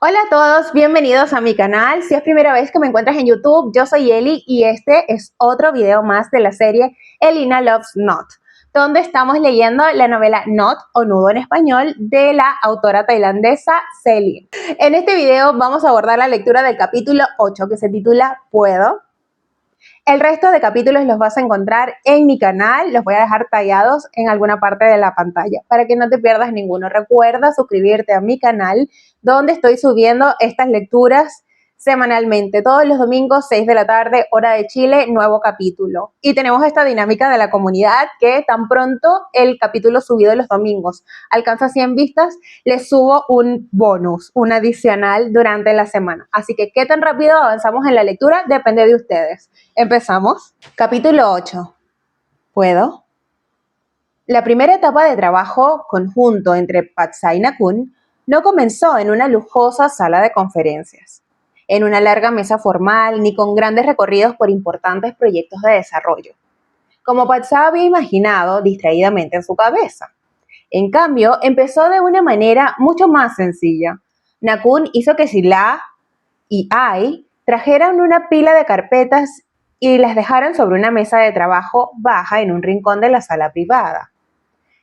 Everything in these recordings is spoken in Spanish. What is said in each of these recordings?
Hola a todos, bienvenidos a mi canal. Si es primera vez que me encuentras en YouTube, yo soy Eli y este es otro video más de la serie Elina Loves Not, donde estamos leyendo la novela Not o Nudo en español de la autora tailandesa Celine. En este video vamos a abordar la lectura del capítulo 8 que se titula Puedo. El resto de capítulos los vas a encontrar en mi canal, los voy a dejar tallados en alguna parte de la pantalla para que no te pierdas ninguno. Recuerda suscribirte a mi canal donde estoy subiendo estas lecturas semanalmente, todos los domingos 6 de la tarde, hora de Chile, nuevo capítulo. Y tenemos esta dinámica de la comunidad que tan pronto el capítulo subido los domingos alcanza 100 vistas, les subo un bonus, un adicional durante la semana. Así que qué tan rápido avanzamos en la lectura depende de ustedes. Empezamos. Capítulo 8. ¿Puedo? La primera etapa de trabajo conjunto entre Patsai y Nakun no comenzó en una lujosa sala de conferencias, en una larga mesa formal, ni con grandes recorridos por importantes proyectos de desarrollo, como Patsai había imaginado distraídamente en su cabeza. En cambio, empezó de una manera mucho más sencilla. Nakun hizo que Sila y Ai trajeran una pila de carpetas y las dejaran sobre una mesa de trabajo baja en un rincón de la sala privada.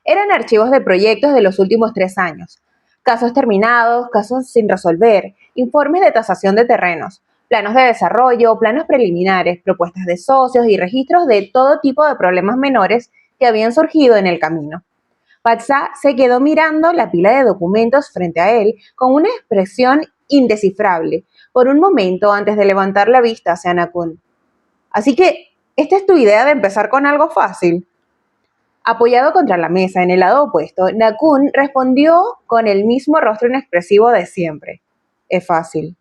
Eran archivos de proyectos de los últimos 3 años, casos terminados, casos sin resolver, informes de tasación de terrenos, planos de desarrollo, planos preliminares, propuestas de socios y registros de todo tipo de problemas menores que habían surgido en el camino. Patsa se quedó mirando la pila de documentos frente a él con una expresión indescifrable por un momento antes de levantar la vista hacia Nakun. Así que, ¿esta es tu idea de empezar con algo fácil? Apoyado contra la mesa en el lado opuesto, Nakun respondió con el mismo rostro inexpresivo de siempre. Es fácil.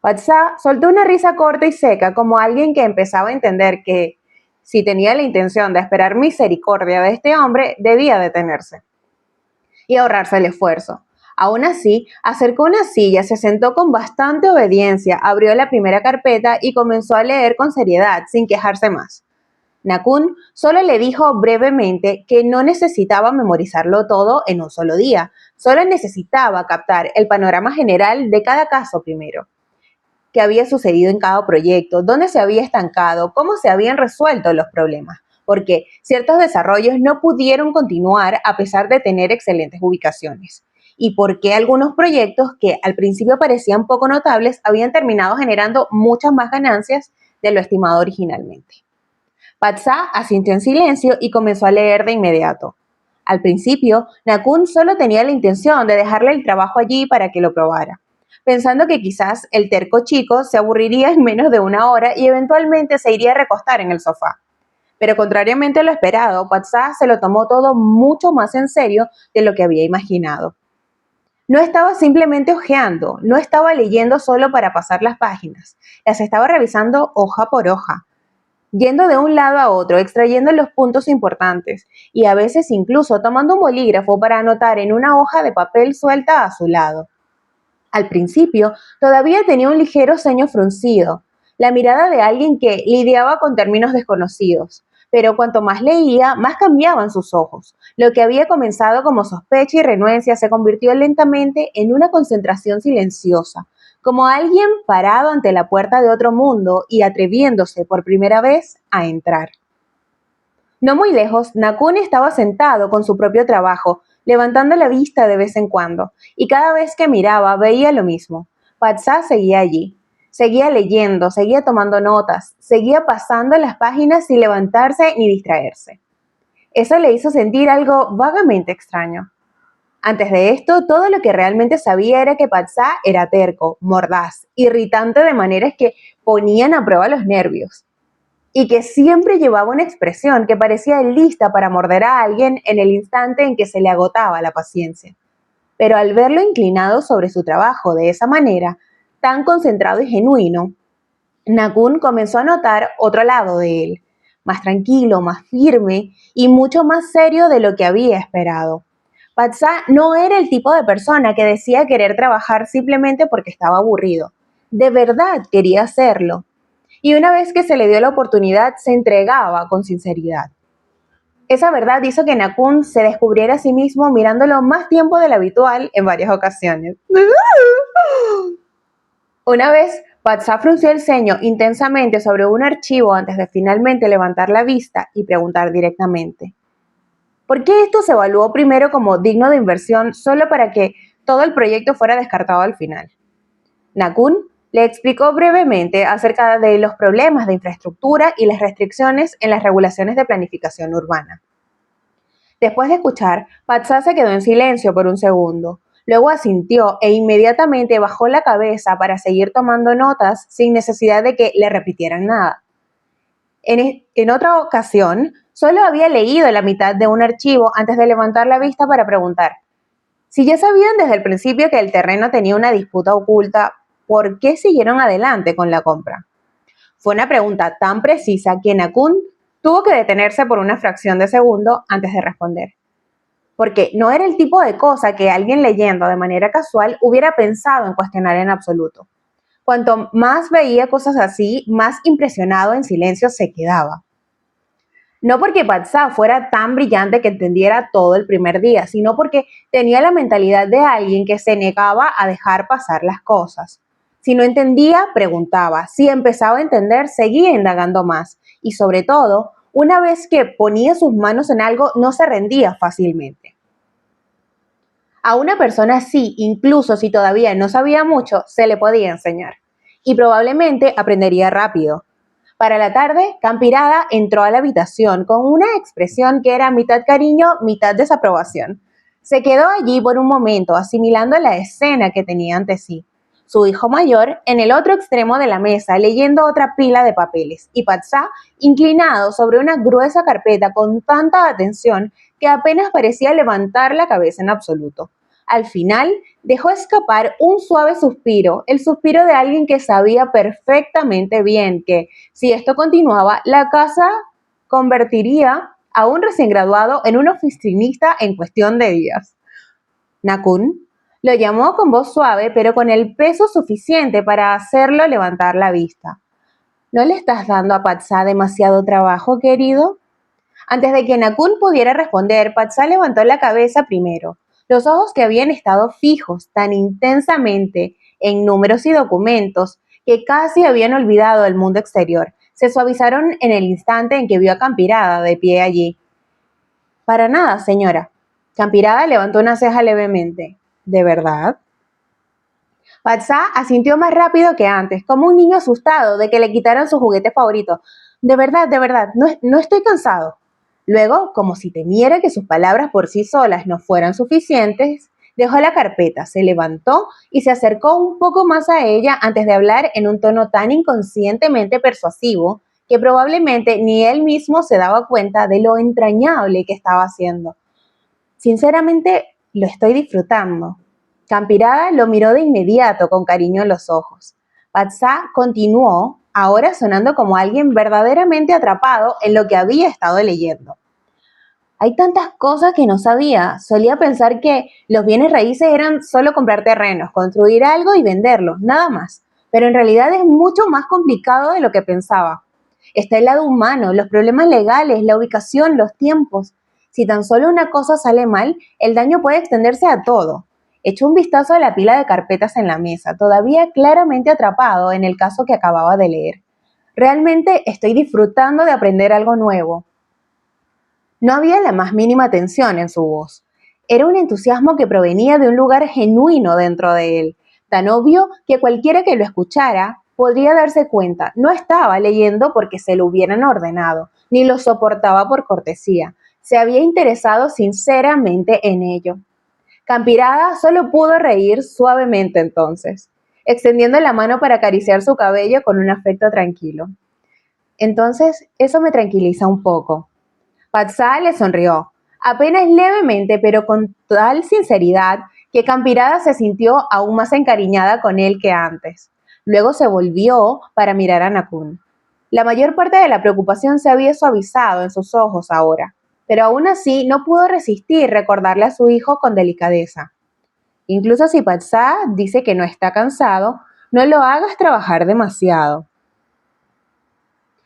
Patsa soltó una risa corta y seca como alguien que empezaba a entender que, si tenía la intención de esperar misericordia de este hombre, debía detenerse y ahorrarse el esfuerzo. Aún así, acercó una silla, se sentó con bastante obediencia, abrió la primera carpeta y comenzó a leer con seriedad, sin quejarse más. Nakun solo le dijo brevemente que no necesitaba memorizarlo todo en un solo día, solo necesitaba captar el panorama general de cada caso primero. ¿Qué había sucedido en cada proyecto? ¿Dónde se había estancado? ¿Cómo se habían resuelto los problemas? Porque ciertos desarrollos no pudieron continuar a pesar de tener excelentes ubicaciones. Y por qué algunos proyectos que al principio parecían poco notables habían terminado generando muchas más ganancias de lo estimado originalmente. Patsa asintió en silencio y comenzó a leer de inmediato. Al principio, Nakun solo tenía la intención de dejarle el trabajo allí para que lo probara, pensando que quizás el terco chico se aburriría en menos de una hora y eventualmente se iría a recostar en el sofá. Pero contrariamente a lo esperado, Patsa se lo tomó todo mucho más en serio de lo que había imaginado. No estaba simplemente hojeando, no estaba leyendo solo para pasar las páginas, las estaba revisando hoja por hoja, yendo de un lado a otro, extrayendo los puntos importantes y a veces incluso tomando un bolígrafo para anotar en una hoja de papel suelta a su lado. Al principio, todavía tenía un ligero ceño fruncido, la mirada de alguien que lidiaba con términos desconocidos, pero cuanto más leía, más cambiaban sus ojos. Lo que había comenzado como sospecha y renuencia se convirtió lentamente en una concentración silenciosa, como alguien parado ante la puerta de otro mundo y atreviéndose por primera vez a entrar. No muy lejos, Nakun estaba sentado con su propio trabajo, levantando la vista de vez en cuando, y cada vez que miraba veía lo mismo. Patsa seguía allí, seguía leyendo, seguía tomando notas, seguía pasando las páginas sin levantarse ni distraerse. Eso le hizo sentir algo vagamente extraño. Antes de esto, todo lo que realmente sabía era que Patsa era terco, mordaz, irritante de maneras que ponían a prueba los nervios y que siempre llevaba una expresión que parecía lista para morder a alguien en el instante en que se le agotaba la paciencia. Pero al verlo inclinado sobre su trabajo de esa manera, tan concentrado y genuino, Nakun comenzó a notar otro lado de él, más tranquilo, más firme y mucho más serio de lo que había esperado. Patsa no era el tipo de persona que decía querer trabajar simplemente porque estaba aburrido. De verdad quería hacerlo. Y una vez que se le dio la oportunidad, se entregaba con sinceridad. Esa verdad hizo que Nakun se descubriera a sí mismo mirándolo más tiempo del habitual en varias ocasiones. Una vez, Patsa frunció el ceño intensamente sobre un archivo antes de finalmente levantar la vista y preguntar directamente: ¿por qué esto se evaluó primero como digno de inversión solo para que todo el proyecto fuera descartado al final? Nakun le explicó brevemente acerca de los problemas de infraestructura y las restricciones en las regulaciones de planificación urbana. Después de escuchar, Patsa se quedó en silencio por un segundo. Luego asintió e inmediatamente bajó la cabeza para seguir tomando notas sin necesidad de que le repitieran nada. En otra ocasión, solo había leído la mitad de un archivo antes de levantar la vista para preguntar: si ya sabían desde el principio que el terreno tenía una disputa oculta, ¿por qué siguieron adelante con la compra? Fue una pregunta tan precisa que Nakun tuvo que detenerse por una fracción de segundo antes de responder, porque no era el tipo de cosa que alguien leyendo de manera casual hubiera pensado en cuestionar en absoluto. Cuanto más veía cosas así, más impresionado en silencio se quedaba. No porque Patsa fuera tan brillante que entendiera todo el primer día, sino porque tenía la mentalidad de alguien que se negaba a dejar pasar las cosas. Si no entendía, preguntaba. Si empezaba a entender, seguía indagando más. Y sobre todo, una vez que ponía sus manos en algo, no se rendía fácilmente. A una persona así, incluso si todavía no sabía mucho, se le podía enseñar. Y probablemente aprendería rápido. Para la tarde, Campirada entró a la habitación con una expresión que era mitad cariño, mitad desaprobación. Se quedó allí por un momento, asimilando la escena que tenía ante sí. Su hijo mayor en el otro extremo de la mesa, leyendo otra pila de papeles, y Patsa inclinado sobre una gruesa carpeta con tanta atención que apenas parecía levantar la cabeza en absoluto. Al final, dejó escapar un suave suspiro, el suspiro de alguien que sabía perfectamente bien que, si esto continuaba, la casa convertiría a un recién graduado en un oficinista en cuestión de días. Nakun lo llamó con voz suave, pero con el peso suficiente para hacerlo levantar la vista. ¿No le estás dando a Patsa demasiado trabajo, querido? Antes de que Nakun pudiera responder, Patsa levantó la cabeza primero. Los ojos que habían estado fijos tan intensamente en números y documentos que casi habían olvidado el mundo exterior, se suavizaron en el instante en que vio a Campirada de pie allí. Para nada, señora. Campirada levantó una ceja levemente. ¿De verdad? Patsa asintió más rápido que antes, como un niño asustado de que le quitaran su juguete favorito. De verdad, no estoy cansado. Luego, como si temiera que sus palabras por sí solas no fueran suficientes, dejó la carpeta, se levantó y se acercó un poco más a ella antes de hablar en un tono tan inconscientemente persuasivo que probablemente ni él mismo se daba cuenta de lo entrañable que estaba haciendo. Sinceramente, lo estoy disfrutando. Campirada lo miró de inmediato con cariño en los ojos. Patsa continuó, ahora sonando como alguien verdaderamente atrapado en lo que había estado leyendo. Hay tantas cosas que no sabía. Solía pensar que los bienes raíces eran solo comprar terrenos, construir algo y venderlo, nada más. Pero en realidad es mucho más complicado de lo que pensaba. Está el lado humano, los problemas legales, la ubicación, los tiempos. Si tan solo una cosa sale mal, el daño puede extenderse a todo. Echó un vistazo a la pila de carpetas en la mesa, todavía claramente atrapado en el caso que acababa de leer. Realmente estoy disfrutando de aprender algo nuevo. No había la más mínima tensión en su voz. Era un entusiasmo que provenía de un lugar genuino dentro de él, tan obvio que cualquiera que lo escuchara podría darse cuenta. No estaba leyendo porque se lo hubieran ordenado, ni lo soportaba por cortesía. Se había interesado sinceramente en ello. Campirada solo pudo reír suavemente entonces, extendiendo la mano para acariciar su cabello con un afecto tranquilo. Entonces, eso me tranquiliza un poco. Patsa le sonrió, apenas levemente, pero con tal sinceridad que Campirada se sintió aún más encariñada con él que antes. Luego se volvió para mirar a Nakun. La mayor parte de la preocupación se había suavizado en sus ojos ahora, pero aún así no pudo resistir recordarle a su hijo con delicadeza. Incluso si Patsa dice que no está cansado, no lo hagas trabajar demasiado.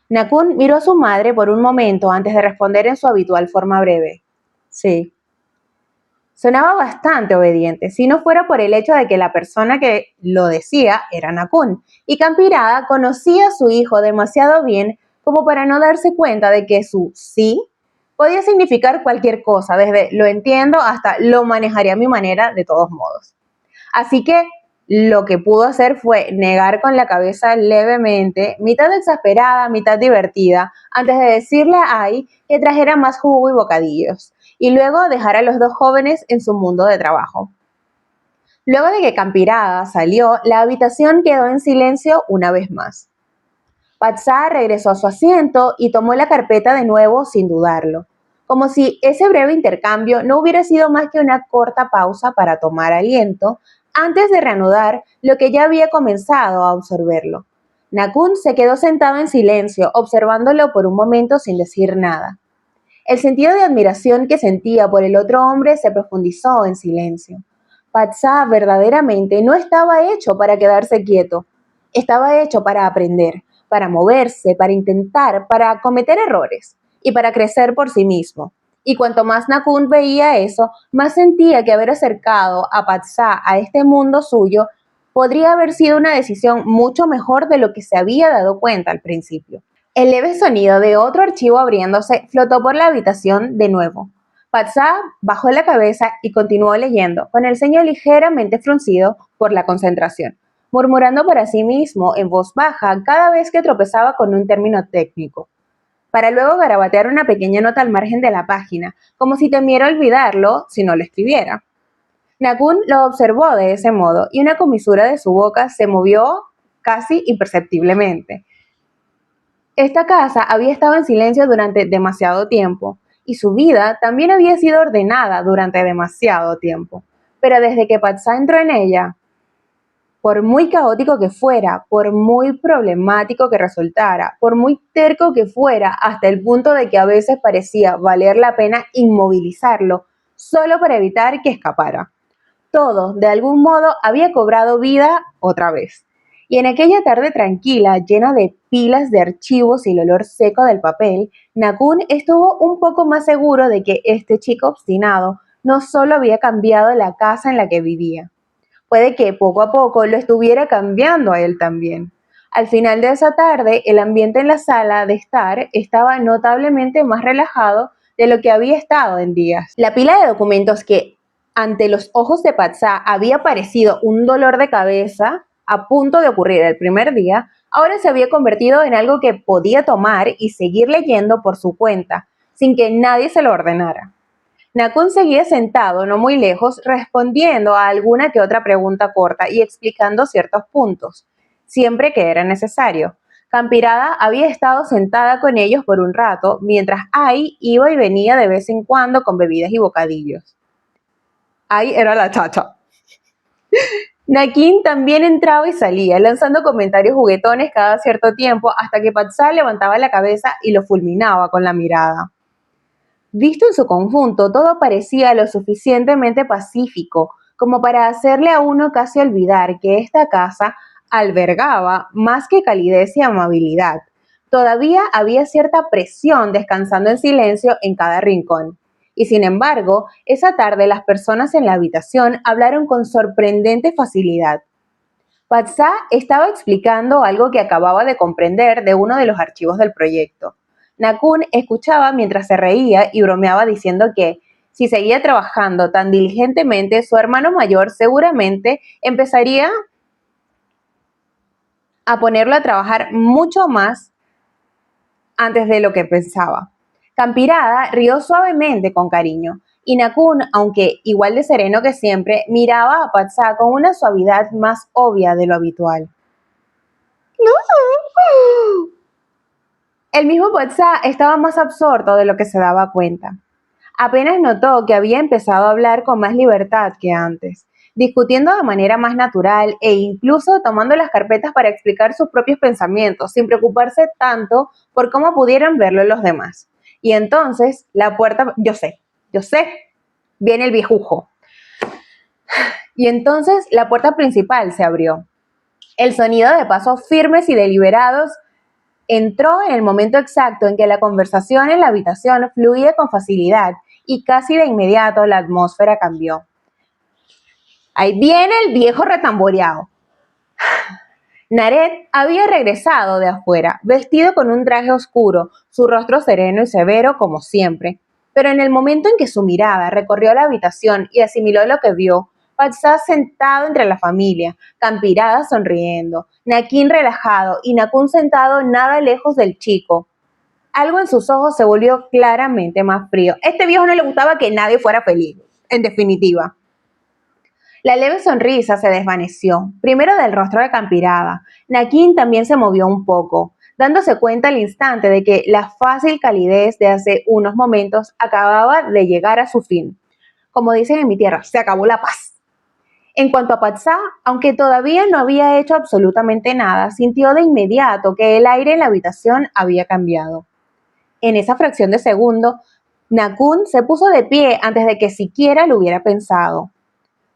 Nakun miró a su madre por un momento antes de responder en su habitual forma breve. Sí. Sonaba bastante obediente, si no fuera por el hecho de que la persona que lo decía era Nakun, y Campirada conocía a su hijo demasiado bien como para no darse cuenta de que su sí podía significar cualquier cosa, desde lo entiendo hasta lo manejaría a mi manera de todos modos. Así que lo que pudo hacer fue negar con la cabeza levemente, mitad exasperada, mitad divertida, antes de decirle a Ai que trajera más jugo y bocadillos, y luego dejar a los dos jóvenes en su mundo de trabajo. Luego de que Campirada salió, la habitación quedó en silencio una vez más. Patsá regresó a su asiento y tomó la carpeta de nuevo sin dudarlo, como si ese breve intercambio no hubiera sido más que una corta pausa para tomar aliento antes de reanudar lo que ya había comenzado a absorberlo. Nakun se quedó sentado en silencio, observándolo por un momento sin decir nada. El sentido de admiración que sentía por el otro hombre se profundizó en silencio. Patsá verdaderamente no estaba hecho para quedarse quieto, estaba hecho para aprender, para moverse, para intentar, para cometer errores y para crecer por sí mismo. Y cuanto más Nakun veía eso, más sentía que haber acercado a Patsá a este mundo suyo podría haber sido una decisión mucho mejor de lo que se había dado cuenta al principio. El leve sonido de otro archivo abriéndose flotó por la habitación de nuevo. Patsá bajó la cabeza y continuó leyendo, con el ceño ligeramente fruncido por la concentración, murmurando para sí mismo en voz baja cada vez que tropezaba con un término técnico, para luego garabatear una pequeña nota al margen de la página, como si temiera olvidarlo si no lo escribiera. Nakun lo observó de ese modo y una comisura de su boca se movió casi imperceptiblemente. Esta casa había estado en silencio durante demasiado tiempo y su vida también había sido ordenada durante demasiado tiempo. Pero desde que Patsá entró en ella, por muy caótico que fuera, por muy problemático que resultara, por muy terco que fuera, hasta el punto de que a veces parecía valer la pena inmovilizarlo solo para evitar que escapara. Todo, de algún modo, había cobrado vida otra vez. Y en aquella tarde tranquila, llena de pilas de archivos y el olor seco del papel, Nakun estuvo un poco más seguro de que este chico obstinado no solo había cambiado la casa en la que vivía, puede que poco a poco lo estuviera cambiando a él también. Al final de esa tarde, el ambiente en la sala de estar estaba notablemente más relajado de lo que había estado en días. La pila de documentos que ante los ojos de Patsá había parecido un dolor de cabeza a punto de ocurrir el primer día, ahora se había convertido en algo que podía tomar y seguir leyendo por su cuenta, sin que nadie se lo ordenara. Nakun seguía sentado no muy lejos, respondiendo a alguna que otra pregunta corta y explicando ciertos puntos, siempre que era necesario. Campirada había estado sentada con ellos por un rato, mientras Ai iba y venía de vez en cuando con bebidas y bocadillos. Ai era la chacha. Nakin también entraba y salía, lanzando comentarios juguetones cada cierto tiempo hasta que Patsá levantaba la cabeza y lo fulminaba con la mirada. Visto en su conjunto, todo parecía lo suficientemente pacífico como para hacerle a uno casi olvidar que esta casa albergaba más que calidez y amabilidad. Todavía había cierta presión descansando en silencio en cada rincón. Y sin embargo, esa tarde las personas en la habitación hablaron con sorprendente facilidad. Patsá estaba explicando algo que acababa de comprender de uno de los archivos del proyecto. Nakun escuchaba mientras se reía y bromeaba diciendo que, si seguía trabajando tan diligentemente, su hermano mayor seguramente empezaría a ponerlo a trabajar mucho más antes de lo que pensaba. Campirada rió suavemente con cariño, y Nakun, aunque igual de sereno que siempre, miraba a Patsá con una suavidad más obvia de lo habitual. El mismo Patsá estaba más absorto de lo que se daba cuenta. Apenas notó que había empezado a hablar con más libertad que antes, discutiendo de manera más natural e incluso tomando las carpetas para explicar sus propios pensamientos, sin preocuparse tanto por cómo pudieran verlo los demás. Y entonces la puerta, yo sé, viene el viejujo. Y entonces la puerta principal se abrió. El sonido de pasos firmes y deliberados Entró en el momento exacto en que la conversación en la habitación fluía con facilidad y casi de inmediato la atmósfera cambió. Ahí viene el viejo retamboreado. Naret había regresado de afuera, vestido con un traje oscuro, su rostro sereno y severo como siempre. Pero en el momento en que su mirada recorrió la habitación y asimiló lo que vio, Patsá sentado entre la familia, Campirada sonriendo, Nakin relajado y Nakun sentado nada lejos del chico. Algo en sus ojos se volvió claramente más frío. Este viejo no le gustaba que nadie fuera feliz, en definitiva. La leve sonrisa se desvaneció, primero del rostro de Campirada. Nakin también se movió un poco, dándose cuenta al instante de que la fácil calidez de hace unos momentos acababa de llegar a su fin. Como dicen en mi tierra, se acabó la paz. En cuanto a Patsá, aunque todavía no había hecho absolutamente nada, sintió de inmediato que el aire en la habitación había cambiado. En esa fracción de segundo, Nakun se puso de pie antes de que siquiera lo hubiera pensado.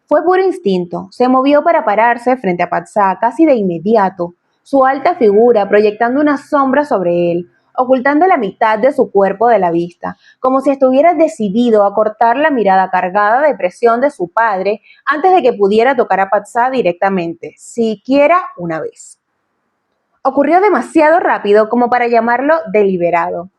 Fue puro instinto, se movió para pararse frente a Patsá casi de inmediato, su alta figura proyectando una sombra sobre él, ocultando la mitad de su cuerpo de la vista, como si estuviera decidido a cortar la mirada cargada de presión de su padre antes de que pudiera tocar a Patsá directamente, siquiera una vez. Ocurrió demasiado rápido como para llamarlo deliberado.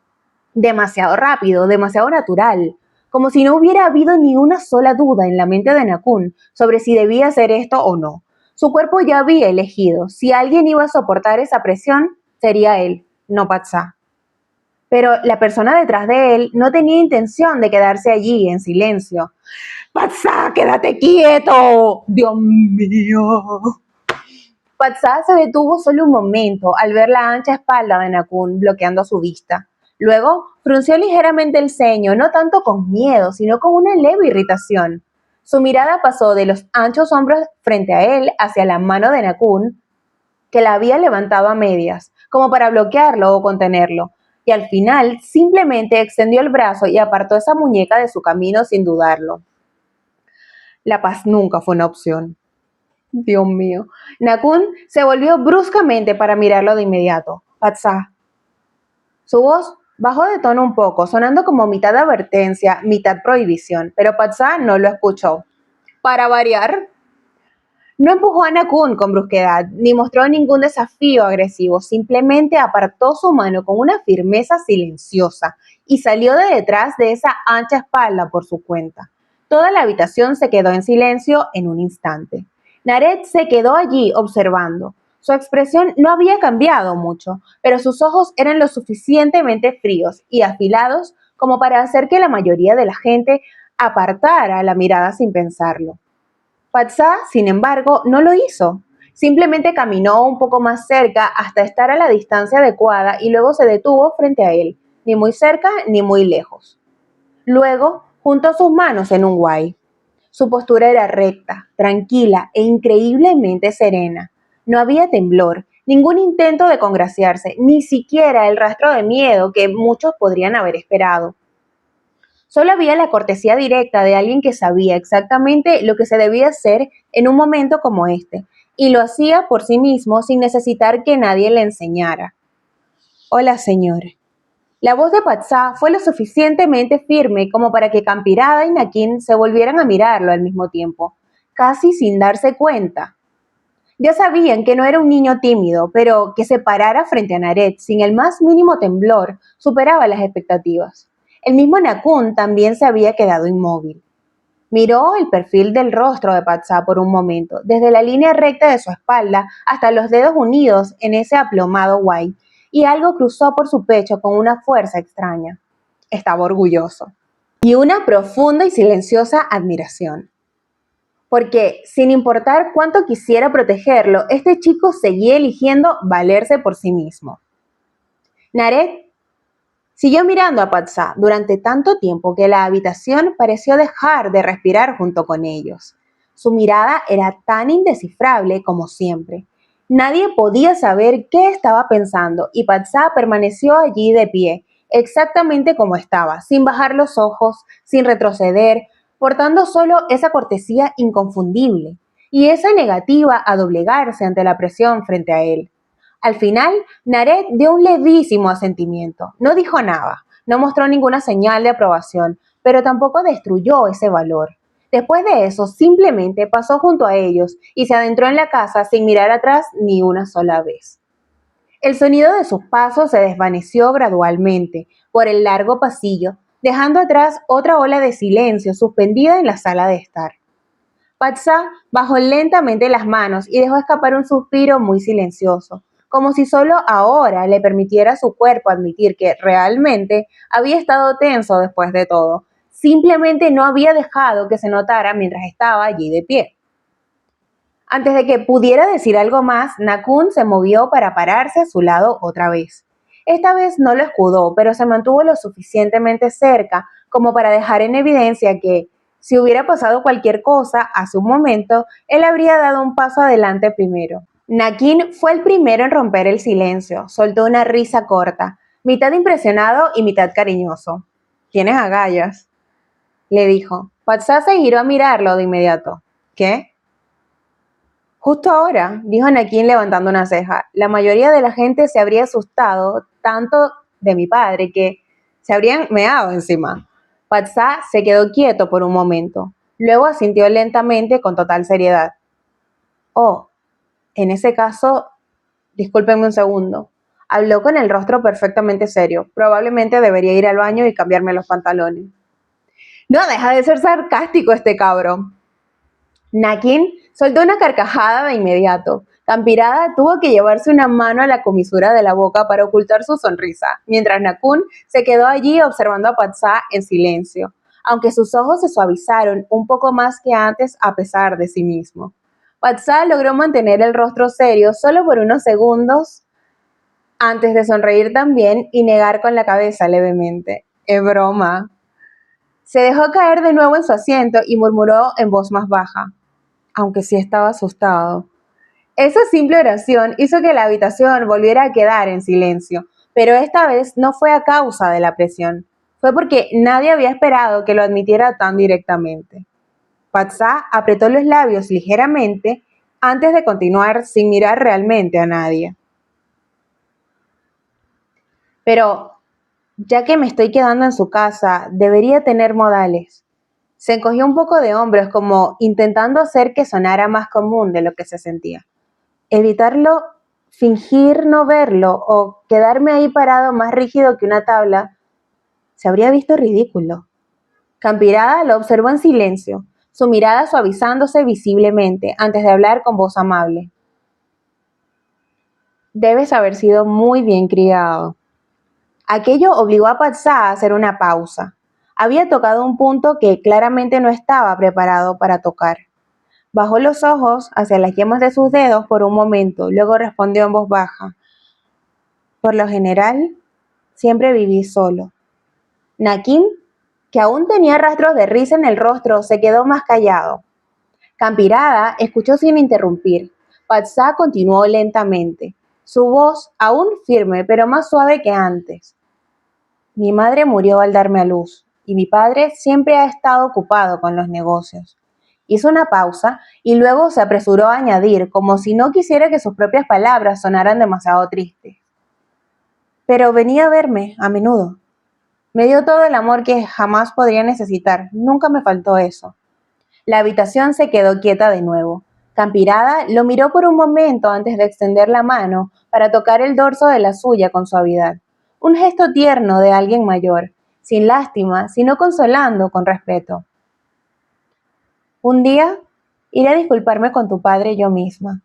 Demasiado rápido, demasiado natural, como si no hubiera habido ni una sola duda en la mente de Nakun sobre si debía hacer esto o no. Su cuerpo ya había elegido, si alguien iba a soportar esa presión, sería él, no Patsá. Pero la persona detrás de él no tenía intención de quedarse allí en silencio. ¡Patsá, quédate quieto! ¡Dios mío! Patsá se detuvo solo un momento al ver la ancha espalda de Nakun bloqueando su vista. Luego frunció ligeramente el ceño, no tanto con miedo, sino con una leve irritación. Su mirada pasó de los anchos hombros frente a él hacia la mano de Nakun, que la había levantado a medias, como para bloquearlo o contenerlo, y al final simplemente extendió el brazo y apartó esa muñeca de su camino sin dudarlo. La paz nunca fue una opción. Dios mío. Nakun se volvió bruscamente para mirarlo de inmediato. Patsá. Su voz bajó de tono un poco, sonando como mitad advertencia, mitad prohibición, pero Patsá no lo escuchó. Para variar, no empujó a Nakun con brusquedad, ni mostró ningún desafío agresivo, simplemente apartó su mano con una firmeza silenciosa y salió de detrás de esa ancha espalda por su cuenta. Toda la habitación se quedó en silencio en un instante. Naret se quedó allí observando. Su expresión no había cambiado mucho, pero sus ojos eran lo suficientemente fríos y afilados como para hacer que la mayoría de la gente apartara la mirada sin pensarlo. Patsá, sin embargo, no lo hizo. Simplemente caminó un poco más cerca hasta estar a la distancia adecuada y luego se detuvo frente a él, ni muy cerca ni muy lejos. Luego, juntó sus manos en un Y. Su postura era recta, tranquila e increíblemente serena. No había temblor, ningún intento de congraciarse, ni siquiera el rastro de miedo que muchos podrían haber esperado. Solo había la cortesía directa de alguien que sabía exactamente lo que se debía hacer en un momento como este, y lo hacía por sí mismo sin necesitar que nadie le enseñara. Hola, señor. La voz de Patsá fue lo suficientemente firme como para que Campirada y Nakin se volvieran a mirarlo al mismo tiempo, casi sin darse cuenta. Ya sabían que no era un niño tímido, pero que se parara frente a Naret sin el más mínimo temblor superaba las expectativas. El mismo Nakun también se había quedado inmóvil. Miró el perfil del rostro de Patsá por un momento, desde la línea recta de su espalda hasta los dedos unidos en ese aplomado Y, y algo cruzó por su pecho con una fuerza extraña. Estaba orgulloso. Y una profunda y silenciosa admiración. Porque, sin importar cuánto quisiera protegerlo, este chico seguía eligiendo valerse por sí mismo. Naret siguió mirando a Patsá durante tanto tiempo que la habitación pareció dejar de respirar junto con ellos. Su mirada era tan indescifrable como siempre. Nadie podía saber qué estaba pensando y Patsá permaneció allí de pie, exactamente como estaba, sin bajar los ojos, sin retroceder, portando solo esa cortesía inconfundible y esa negativa a doblegarse ante la presión frente a él. Al final, Nared dio un levísimo asentimiento. No dijo nada, no mostró ninguna señal de aprobación, pero tampoco destruyó ese valor. Después de eso, simplemente pasó junto a ellos y se adentró en la casa sin mirar atrás ni una sola vez. El sonido de sus pasos se desvaneció gradualmente por el largo pasillo, dejando atrás otra ola de silencio suspendida en la sala de estar. Patsá bajó lentamente las manos y dejó escapar un suspiro muy silencioso, como si solo ahora le permitiera a su cuerpo admitir que realmente había estado tenso después de todo. Simplemente no había dejado que se notara mientras estaba allí de pie. Antes de que pudiera decir algo más, Nakun se movió para pararse a su lado otra vez. Esta vez no lo escudó, pero se mantuvo lo suficientemente cerca como para dejar en evidencia que, si hubiera pasado cualquier cosa hace un momento, él habría dado un paso adelante primero. Nakin fue el primero en romper el silencio. Soltó una risa corta, mitad impresionado y mitad cariñoso. ¿Tienes agallas?, le dijo. Patsá se giró a mirarlo de inmediato. ¿Qué? Justo ahora, dijo Nakin levantando una ceja. La mayoría de la gente se habría asustado tanto de mi padre que se habrían meado encima. Patsá se quedó quieto por un momento. Luego asintió lentamente con total seriedad. Oh, en ese caso, discúlpenme un segundo. Habló con el rostro perfectamente serio. Probablemente debería ir al baño y cambiarme los pantalones. No deja de ser sarcástico este cabrón. Nakin soltó una carcajada de inmediato. Campirada tuvo que llevarse una mano a la comisura de la boca para ocultar su sonrisa, mientras Nakun se quedó allí observando a Patsá en silencio, aunque sus ojos se suavizaron un poco más que antes a pesar de sí mismo. Patsá logró mantener el rostro serio solo por unos segundos antes de sonreír también y negar con la cabeza levemente. Es broma. Se dejó caer de nuevo en su asiento y murmuró en voz más baja, aunque sí estaba asustado. Esa simple oración hizo que la habitación volviera a quedar en silencio, pero esta vez no fue a causa de la presión. Fue porque nadie había esperado que lo admitiera tan directamente. Patsá apretó los labios ligeramente antes de continuar sin mirar realmente a nadie. Pero, ya que me estoy quedando en su casa, debería tener modales. Se encogió un poco de hombros como intentando hacer que sonara más común de lo que se sentía. Evitarlo, fingir no verlo o quedarme ahí parado más rígido que una tabla, se habría visto ridículo. Campirada lo observó en silencio, su mirada suavizándose visiblemente antes de hablar con voz amable. Debes haber sido muy bien criado. Aquello obligó a Patsá a hacer una pausa. Había tocado un punto que claramente no estaba preparado para tocar. Bajó los ojos hacia las yemas de sus dedos por un momento, luego respondió en voz baja. Por lo general, siempre viví solo. Nakin, que aún tenía rastros de risa en el rostro, se quedó más callado. Campirada escuchó sin interrumpir. Patsá continuó lentamente, su voz aún firme pero más suave que antes. Mi madre murió al darme a luz, y mi padre siempre ha estado ocupado con los negocios. Hizo una pausa y luego se apresuró a añadir, como si no quisiera que sus propias palabras sonaran demasiado tristes. Pero venía a verme a menudo. Me dio todo el amor que jamás podría necesitar. Nunca me faltó eso. La habitación se quedó quieta de nuevo. Campirada lo miró por un momento antes de extender la mano para tocar el dorso de la suya con suavidad. Un gesto tierno de alguien mayor, sin lástima, sino consolando con respeto. Un día iré a disculparme con tu padre yo misma.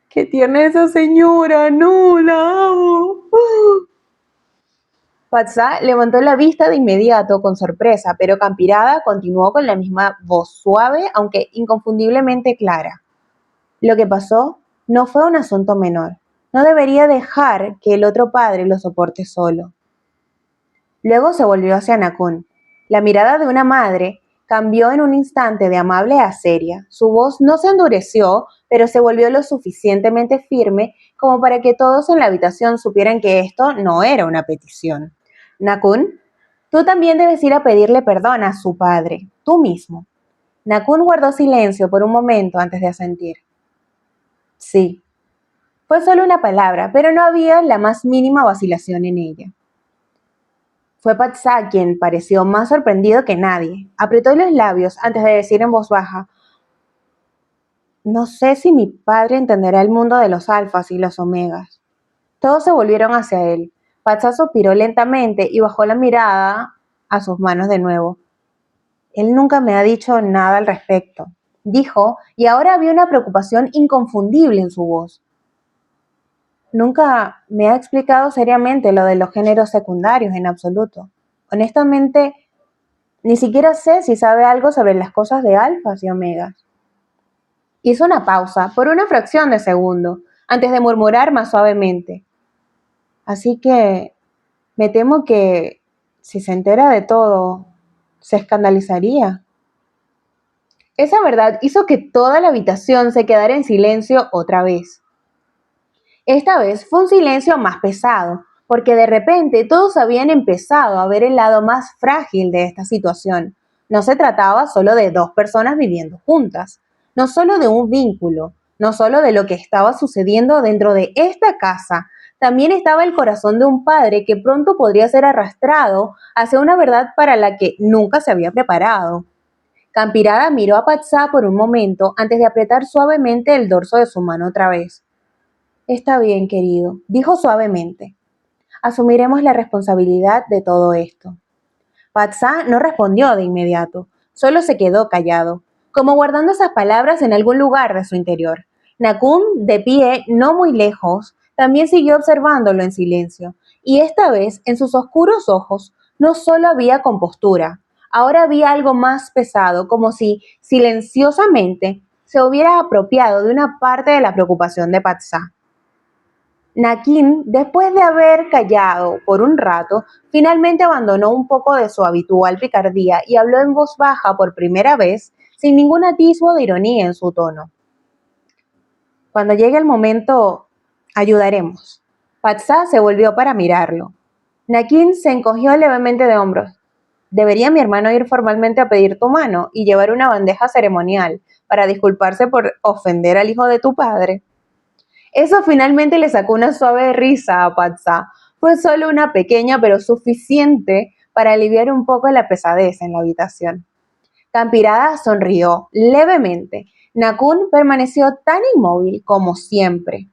¡Qué tierna esa señora! ¡No, la amo! Patsá levantó la vista de inmediato con sorpresa, pero Campirada continuó con la misma voz suave, aunque inconfundiblemente clara. Lo que pasó no fue un asunto menor. No debería dejar que el otro padre lo soporte solo. Luego se volvió hacia Nakun. La mirada de una madre cambió en un instante de amable a seria. Su voz no se endureció, pero se volvió lo suficientemente firme como para que todos en la habitación supieran que esto no era una petición. Nakun, tú también debes ir a pedirle perdón a su padre, tú mismo. Nakun guardó silencio por un momento antes de asentir. Sí, Fue solo una palabra, pero no había la más mínima vacilación en ella. Fue Patsá quien pareció más sorprendido que nadie. Apretó los labios antes de decir en voz baja: no sé si mi padre entenderá el mundo de los alfas y los omegas. Todos se volvieron hacia él. Patsá suspiró lentamente y bajó la mirada a sus manos de nuevo. Él nunca me ha dicho nada al respecto, dijo, y ahora había una preocupación inconfundible en su voz. Nunca me ha explicado seriamente lo de los géneros secundarios en absoluto. Honestamente, ni siquiera sé si sabe algo sobre las cosas de alfas y omegas. Hizo una pausa por una fracción de segundo, antes de murmurar más suavemente. Así que me temo que, si se entera de todo, se escandalizaría. Esa verdad hizo que toda la habitación se quedara en silencio otra vez. Esta vez fue un silencio más pesado, porque de repente todos habían empezado a ver el lado más frágil de esta situación. No se trataba solo de dos personas viviendo juntas, no solo de un vínculo, no solo de lo que estaba sucediendo dentro de esta casa, también estaba el corazón de un padre que pronto podría ser arrastrado hacia una verdad para la que nunca se había preparado. Campirada miró a Patsá por un momento antes de apretar suavemente el dorso de su mano otra vez. Está bien, querido, dijo suavemente. Asumiremos la responsabilidad de todo esto. Patsá no respondió de inmediato, solo se quedó callado, como guardando esas palabras en algún lugar de su interior. Nakun, de pie, no muy lejos, también siguió observándolo en silencio, y esta vez en sus oscuros ojos no solo había compostura, ahora había algo más pesado, como si silenciosamente se hubiera apropiado de una parte de la preocupación de Patsá. Nakin, después de haber callado por un rato, finalmente abandonó un poco de su habitual picardía y habló en voz baja por primera vez, sin ningún atisbo de ironía en su tono. Cuando llegue el momento, ayudaremos. Patsá se volvió para mirarlo. Nakin se encogió levemente de hombros. ¿Debería mi hermano ir formalmente a pedir tu mano y llevar una bandeja ceremonial para disculparse por ofender al hijo de tu padre? Eso finalmente le sacó una suave risa a Patsá. Fue solo una pequeña pero suficiente para aliviar un poco la pesadez en la habitación. Campirada sonrió levemente. Nakun permaneció tan inmóvil como siempre,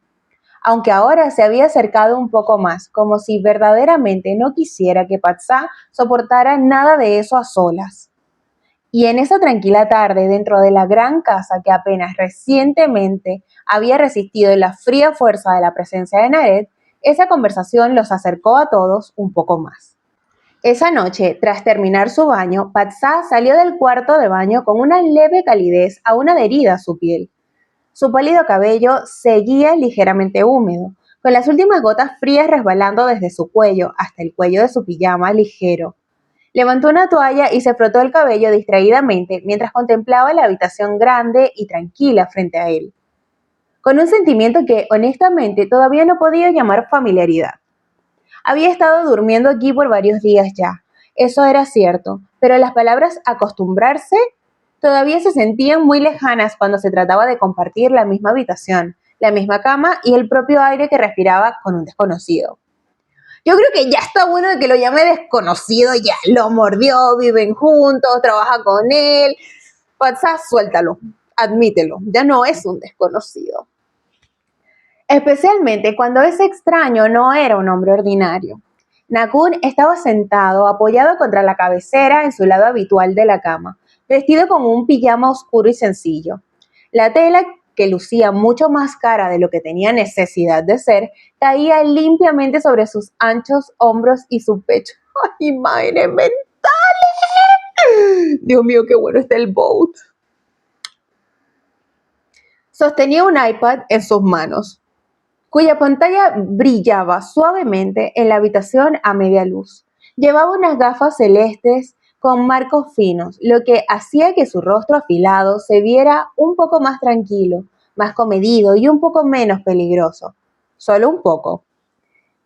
aunque ahora se había acercado un poco más, como si verdaderamente no quisiera que Patsá soportara nada de eso a solas. Y en esa tranquila tarde, dentro de la gran casa que apenas recientemente había resistido la fría fuerza de la presencia de Nared, esa conversación los acercó a todos un poco más. Esa noche, tras terminar su baño, Patsá salió del cuarto de baño con una leve calidez aún adherida a su piel. Su pálido cabello seguía ligeramente húmedo, con las últimas gotas frías resbalando desde su cuello hasta el cuello de su pijama ligero. Levantó una toalla y se frotó el cabello distraídamente mientras contemplaba la habitación grande y tranquila frente a él, con un sentimiento que honestamente todavía no podía llamar familiaridad. Había estado durmiendo aquí por varios días ya, eso era cierto, pero las palabras acostumbrarse todavía se sentían muy lejanas cuando se trataba de compartir la misma habitación, la misma cama y el propio aire que respiraba con un desconocido. Yo creo que ya está bueno de que lo llame desconocido, ya lo mordió, viven juntos, trabaja con él. Patsá, suéltalo, admítelo, ya no es un desconocido. Especialmente cuando ese extraño no era un hombre ordinario. Nakun estaba sentado, apoyado contra la cabecera en su lado habitual de la cama, vestido con un pijama oscuro y sencillo. La tela, que lucía mucho más cara de lo que tenía necesidad de ser, caía limpiamente sobre sus anchos hombros y su pecho. ¡Ay, imágenes mentales! Dios mío, qué bueno está el boat. Sostenía un iPad en sus manos, cuya pantalla brillaba suavemente en la habitación a media luz. Llevaba unas gafas celestes con marcos finos, lo que hacía que su rostro afilado se viera un poco más tranquilo, más comedido y un poco menos peligroso. Solo un poco.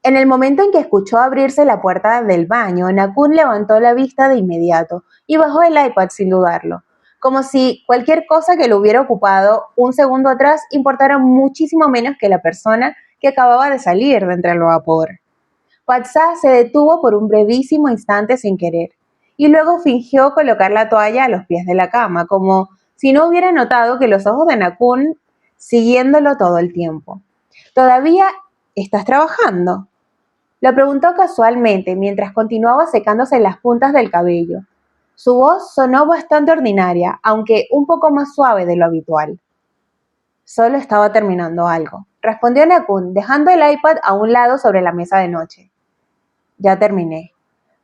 En el momento en que escuchó abrirse la puerta del baño, Nakun levantó la vista de inmediato y bajó el iPad sin dudarlo. como si cualquier cosa que lo hubiera ocupado un segundo atrás importara muchísimo menos que la persona que acababa de salir de entre el vapor. Patsa se detuvo por un brevísimo instante sin querer, y luego fingió colocar la toalla a los pies de la cama, como si no hubiera notado que los ojos de Nakun siguiéndolo todo el tiempo. ¿Todavía estás trabajando?, lo preguntó casualmente mientras continuaba secándose las puntas del cabello. Su voz sonó bastante ordinaria, aunque un poco más suave de lo habitual. Solo estaba terminando algo, respondió Nakun, dejando el iPad a un lado sobre la mesa de noche. Ya terminé.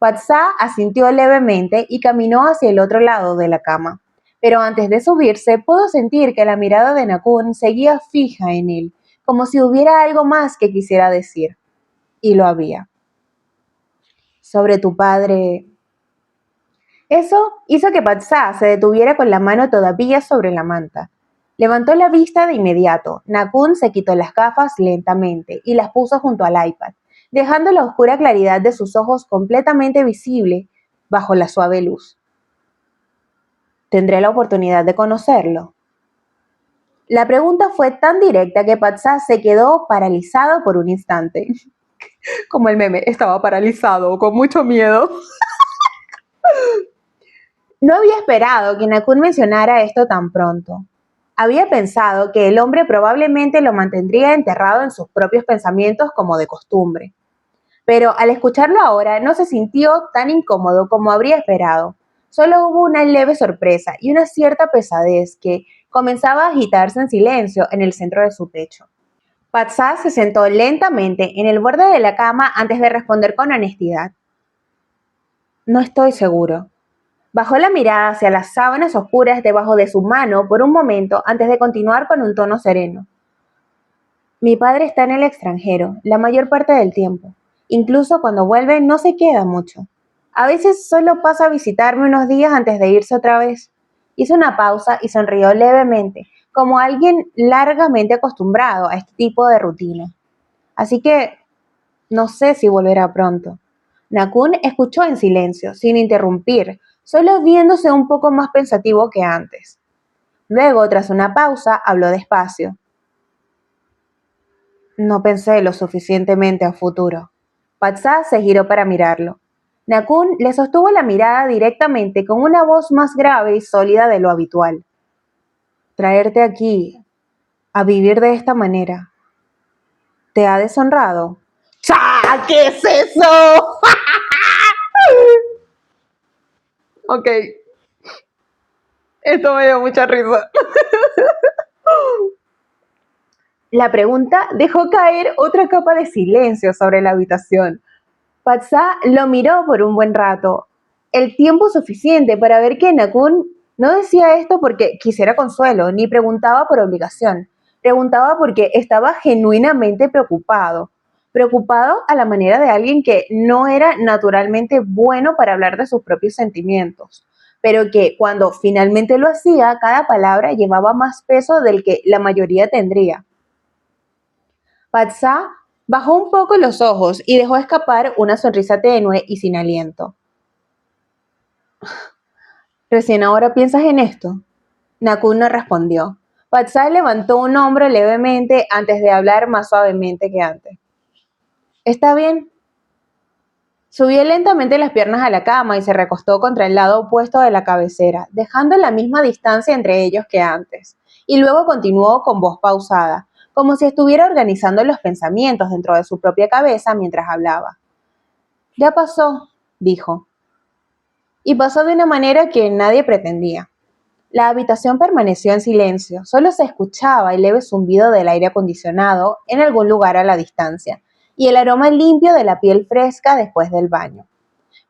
Patsa asintió levemente y caminó hacia el otro lado de la cama. Pero antes de subirse, pudo sentir que la mirada de Nakun seguía fija en él, como si hubiera algo más que quisiera decir. Y lo había. Sobre tu padre. Eso hizo que Patsa se detuviera con la mano todavía sobre la manta. Levantó la vista de inmediato. Nakun se quitó las gafas lentamente y las puso junto al iPad, dejando la oscura claridad de sus ojos completamente visible bajo la suave luz. ¿Tendré la oportunidad de conocerlo? La pregunta fue tan directa que Patsa se quedó paralizado por un instante. Como el meme, estaba paralizado, con mucho miedo. No había esperado que Nakun mencionara esto tan pronto. Había pensado que el hombre probablemente lo mantendría enterrado en sus propios pensamientos como de costumbre. Pero al escucharlo ahora no se sintió tan incómodo como habría esperado. Solo hubo una leve sorpresa y una cierta pesadez que comenzaba a agitarse en silencio en el centro de su pecho. Patsa se sentó lentamente en el borde de la cama antes de responder con honestidad. No estoy seguro. Bajó la mirada hacia las sábanas oscuras debajo de su mano por un momento antes de continuar con un tono sereno. Mi padre está en el extranjero la mayor parte del tiempo. Incluso cuando vuelve no se queda mucho. A veces solo pasa a visitarme unos días antes de irse otra vez. Hizo una pausa y sonrió levemente, como alguien largamente acostumbrado a este tipo de rutina. Así que no sé si volverá pronto. Nakun escuchó en silencio, sin interrumpir, solo viéndose un poco más pensativo que antes. Luego, tras una pausa, habló despacio. No pensé lo suficientemente a futuro. Patsa se giró para mirarlo. Nakun le sostuvo la mirada directamente con una voz más grave y sólida de lo habitual. Traerte aquí, a vivir de esta manera, ¿te ha deshonrado? ¡Cha! ¿Qué es eso? Ok, esto me dio mucha risa. La pregunta dejó caer otra capa de silencio sobre la habitación. Patsa lo miró por un buen rato, el tiempo suficiente para ver que Nakun no decía esto porque quisiera consuelo, ni preguntaba por obligación. Preguntaba porque estaba genuinamente preocupado. Preocupado a la manera de alguien que no era naturalmente bueno para hablar de sus propios sentimientos, pero que cuando finalmente lo hacía, cada palabra llevaba más peso del que la mayoría tendría. Patsa bajó un poco los ojos y dejó escapar una sonrisa tenue y sin aliento. ¿Recién ahora piensas en esto? Nakun no respondió. Patsa levantó un hombro levemente antes de hablar más suavemente que antes. ¿Está bien? Subió lentamente las piernas a la cama y se recostó contra el lado opuesto de la cabecera, dejando la misma distancia entre ellos que antes. Y luego continuó con voz pausada, como si estuviera organizando los pensamientos dentro de su propia cabeza mientras hablaba. Ya pasó, dijo. Y pasó de una manera que nadie pretendía. La habitación permaneció en silencio, solo se escuchaba el leve zumbido del aire acondicionado en algún lugar a la distancia y el aroma limpio de la piel fresca después del baño,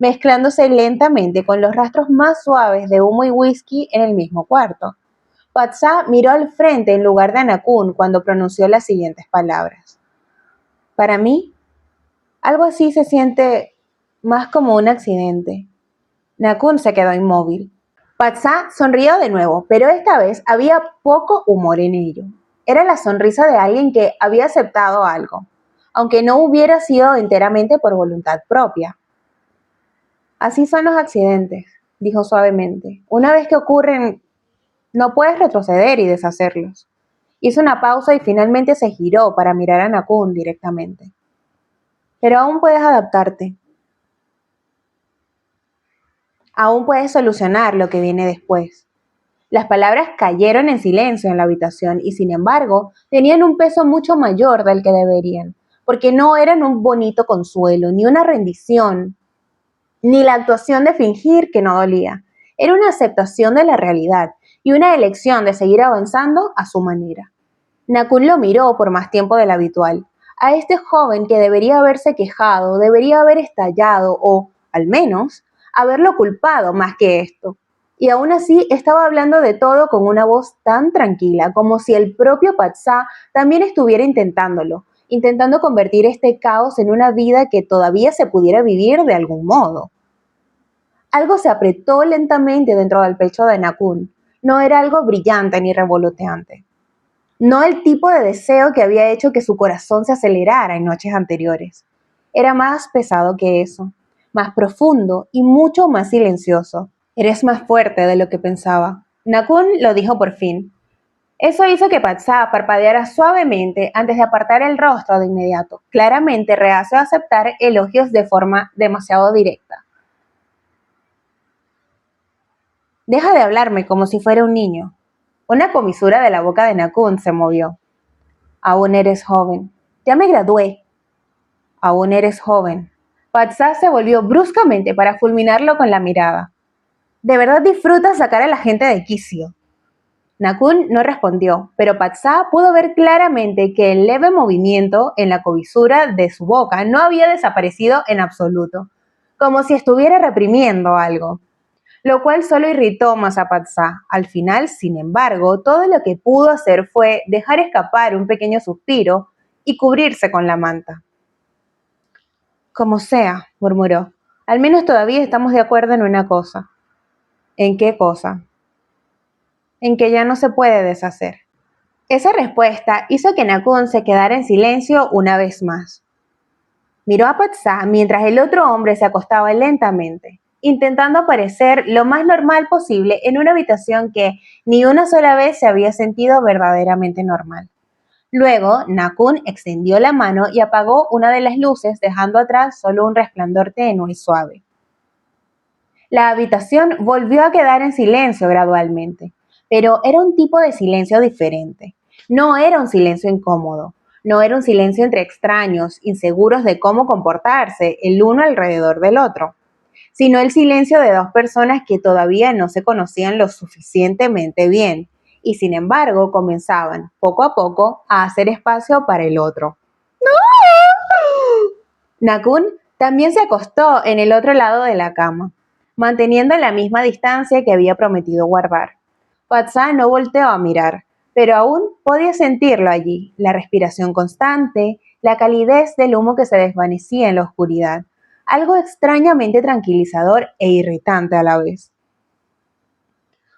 mezclándose lentamente con los rastros más suaves de humo y whisky en el mismo cuarto. Patsa miró al frente en lugar de a Nakun cuando pronunció las siguientes palabras. Para mí, algo así se siente más como un accidente. Nakun se quedó inmóvil. Patsa sonrió de nuevo, pero esta vez había poco humor en ello. Era la sonrisa de alguien que había aceptado algo, aunque no hubiera sido enteramente por voluntad propia. Así son los accidentes, dijo suavemente. Una vez que ocurren, No puedes retroceder y deshacerlos. Hizo una pausa y finalmente se giró para mirar a Nakun directamente. Pero aún puedes adaptarte. Aún puedes solucionar lo que viene después. Las palabras cayeron en silencio en la habitación y sin embargo tenían un peso mucho mayor del que deberían, porque no eran un bonito consuelo, ni una rendición, ni la actuación de fingir que no dolía. Era una aceptación de la realidad y una elección de seguir avanzando a su manera. Nakun lo miró por más tiempo del habitual. A este joven que debería haberse quejado, debería haber estallado o, al menos, haberlo culpado más que esto. Y aún así estaba hablando de todo con una voz tan tranquila, como si el propio Patsá también estuviera intentándolo, intentando convertir este caos en una vida que todavía se pudiera vivir de algún modo. Algo se apretó lentamente dentro del pecho de Nakun. No era algo brillante ni revoloteante. No el tipo de deseo que había hecho que su corazón se acelerara en noches anteriores. Era más pesado que eso, más profundo y mucho más silencioso. Eres más fuerte de lo que pensaba. Nakun lo dijo por fin. Eso hizo que Patsá parpadeara suavemente antes de apartar el rostro de inmediato, claramente reacio a aceptar elogios de forma demasiado directa. Deja de hablarme como si fuera un niño. Una comisura de la boca de Nakun se movió. Aún eres joven. Ya me gradué. Aún eres joven. Patsá se volvió bruscamente para fulminarlo con la mirada. ¿De verdad disfrutas sacar a la gente de quicio? Nakun no respondió, pero Patsá pudo ver claramente que el leve movimiento en la comisura de su boca no había desaparecido en absoluto, como si estuviera reprimiendo algo, lo cual solo irritó más a Patsá. Al final, sin embargo, todo lo que pudo hacer fue dejar escapar un pequeño suspiro y cubrirse con la manta. Como sea, murmuró, al menos todavía estamos de acuerdo en una cosa. ¿En qué cosa? En que ya no se puede deshacer. Esa respuesta hizo que Nakun se quedara en silencio una vez más. Miró a Patsá mientras el otro hombre se acostaba lentamente, intentando parecer lo más normal posible en una habitación que ni una sola vez se había sentido verdaderamente normal. Luego, Nakun extendió la mano y apagó una de las luces, dejando atrás solo un resplandor tenue y suave. La habitación volvió a quedar en silencio gradualmente, pero era un tipo de silencio diferente. No era un silencio incómodo, no era un silencio entre extraños, inseguros de cómo comportarse el uno alrededor del otro, sino el silencio de dos personas que todavía no se conocían lo suficientemente bien y sin embargo comenzaban, poco a poco, a hacer espacio para el otro. Nakun también se acostó en el otro lado de la cama, manteniendo la misma distancia que había prometido guardar. Patsá no volteó a mirar, pero aún podía sentirlo allí, la respiración constante, la calidez del humo que se desvanecía en la oscuridad, algo extrañamente tranquilizador e irritante a la vez.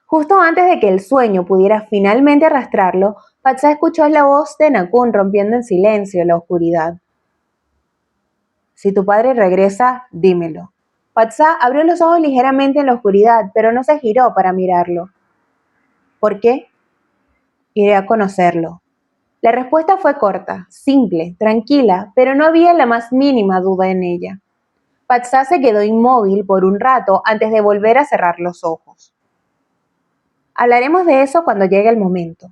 Justo antes de que el sueño pudiera finalmente arrastrarlo, Patsá escuchó la voz de Nakun rompiendo en silencio la oscuridad. Si tu padre regresa, dímelo. Patsá abrió los ojos ligeramente en la oscuridad, pero no se giró para mirarlo. ¿Por qué? Iré a conocerlo. La respuesta fue corta, simple, tranquila, pero no había la más mínima duda en ella. Patsá se quedó inmóvil por un rato antes de volver a cerrar los ojos. Hablaremos de eso cuando llegue el momento.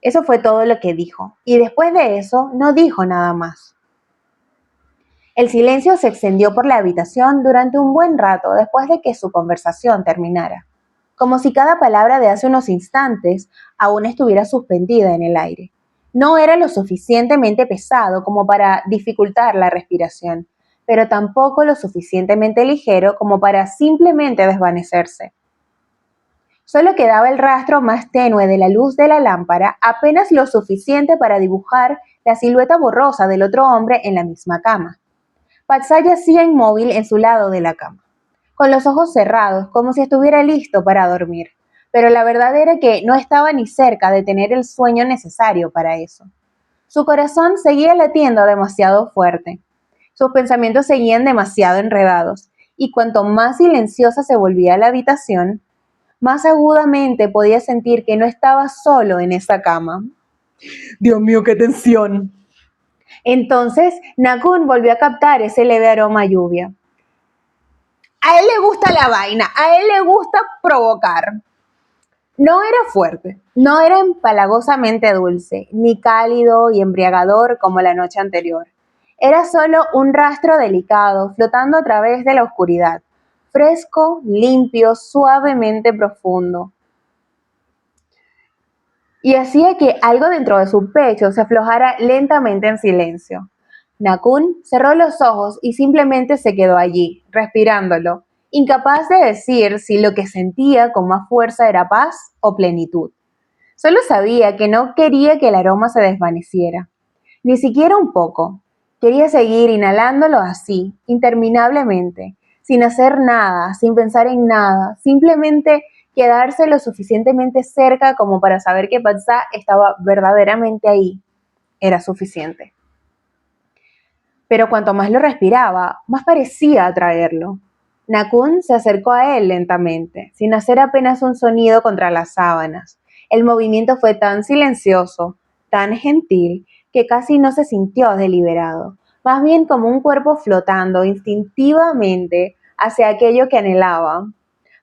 Eso fue todo lo que dijo, y después de eso no dijo nada más. El silencio se extendió por la habitación durante un buen rato después de que su conversación terminara, como si cada palabra de hace unos instantes aún estuviera suspendida en el aire. No era lo suficientemente pesado como para dificultar la respiración, pero tampoco lo suficientemente ligero como para simplemente desvanecerse. Solo quedaba el rastro más tenue de la luz de la lámpara, apenas lo suficiente para dibujar la silueta borrosa del otro hombre en la misma cama. Patsá yacía inmóvil en su lado de la cama, con los ojos cerrados, como si estuviera listo para dormir, pero la verdad era que no estaba ni cerca de tener el sueño necesario para eso. Su corazón seguía latiendo demasiado fuerte, sus pensamientos seguían demasiado enredados, y cuanto más silenciosa se volvía la habitación, Más agudamente podía sentir que no estaba solo en esa cama. Dios mío, qué tensión. Entonces, Nakun volvió a captar ese leve aroma a lluvia. A él le gusta la vaina, a él le gusta provocar. No era fuerte, no era empalagosamente dulce, ni cálido y embriagador como la noche anterior. Era solo un rastro delicado flotando a través de la oscuridad, fresco, limpio, suavemente profundo. Y hacía que algo dentro de su pecho se aflojara lentamente en silencio. Nakun cerró los ojos y simplemente se quedó allí, respirándolo, incapaz de decir si lo que sentía con más fuerza era paz o plenitud. Solo sabía que no quería que el aroma se desvaneciera, ni siquiera un poco. Quería seguir inhalándolo así, interminablemente, sin hacer nada, sin pensar en nada, simplemente quedarse lo suficientemente cerca como para saber que Patsa estaba verdaderamente ahí. Era suficiente. Pero cuanto más lo respiraba, más parecía atraerlo. Nakun se acercó a él lentamente, sin hacer apenas un sonido contra las sábanas. El movimiento fue tan silencioso, tan gentil, que casi no se sintió deliberado, más bien como un cuerpo flotando instintivamente hacia aquello que anhelaba.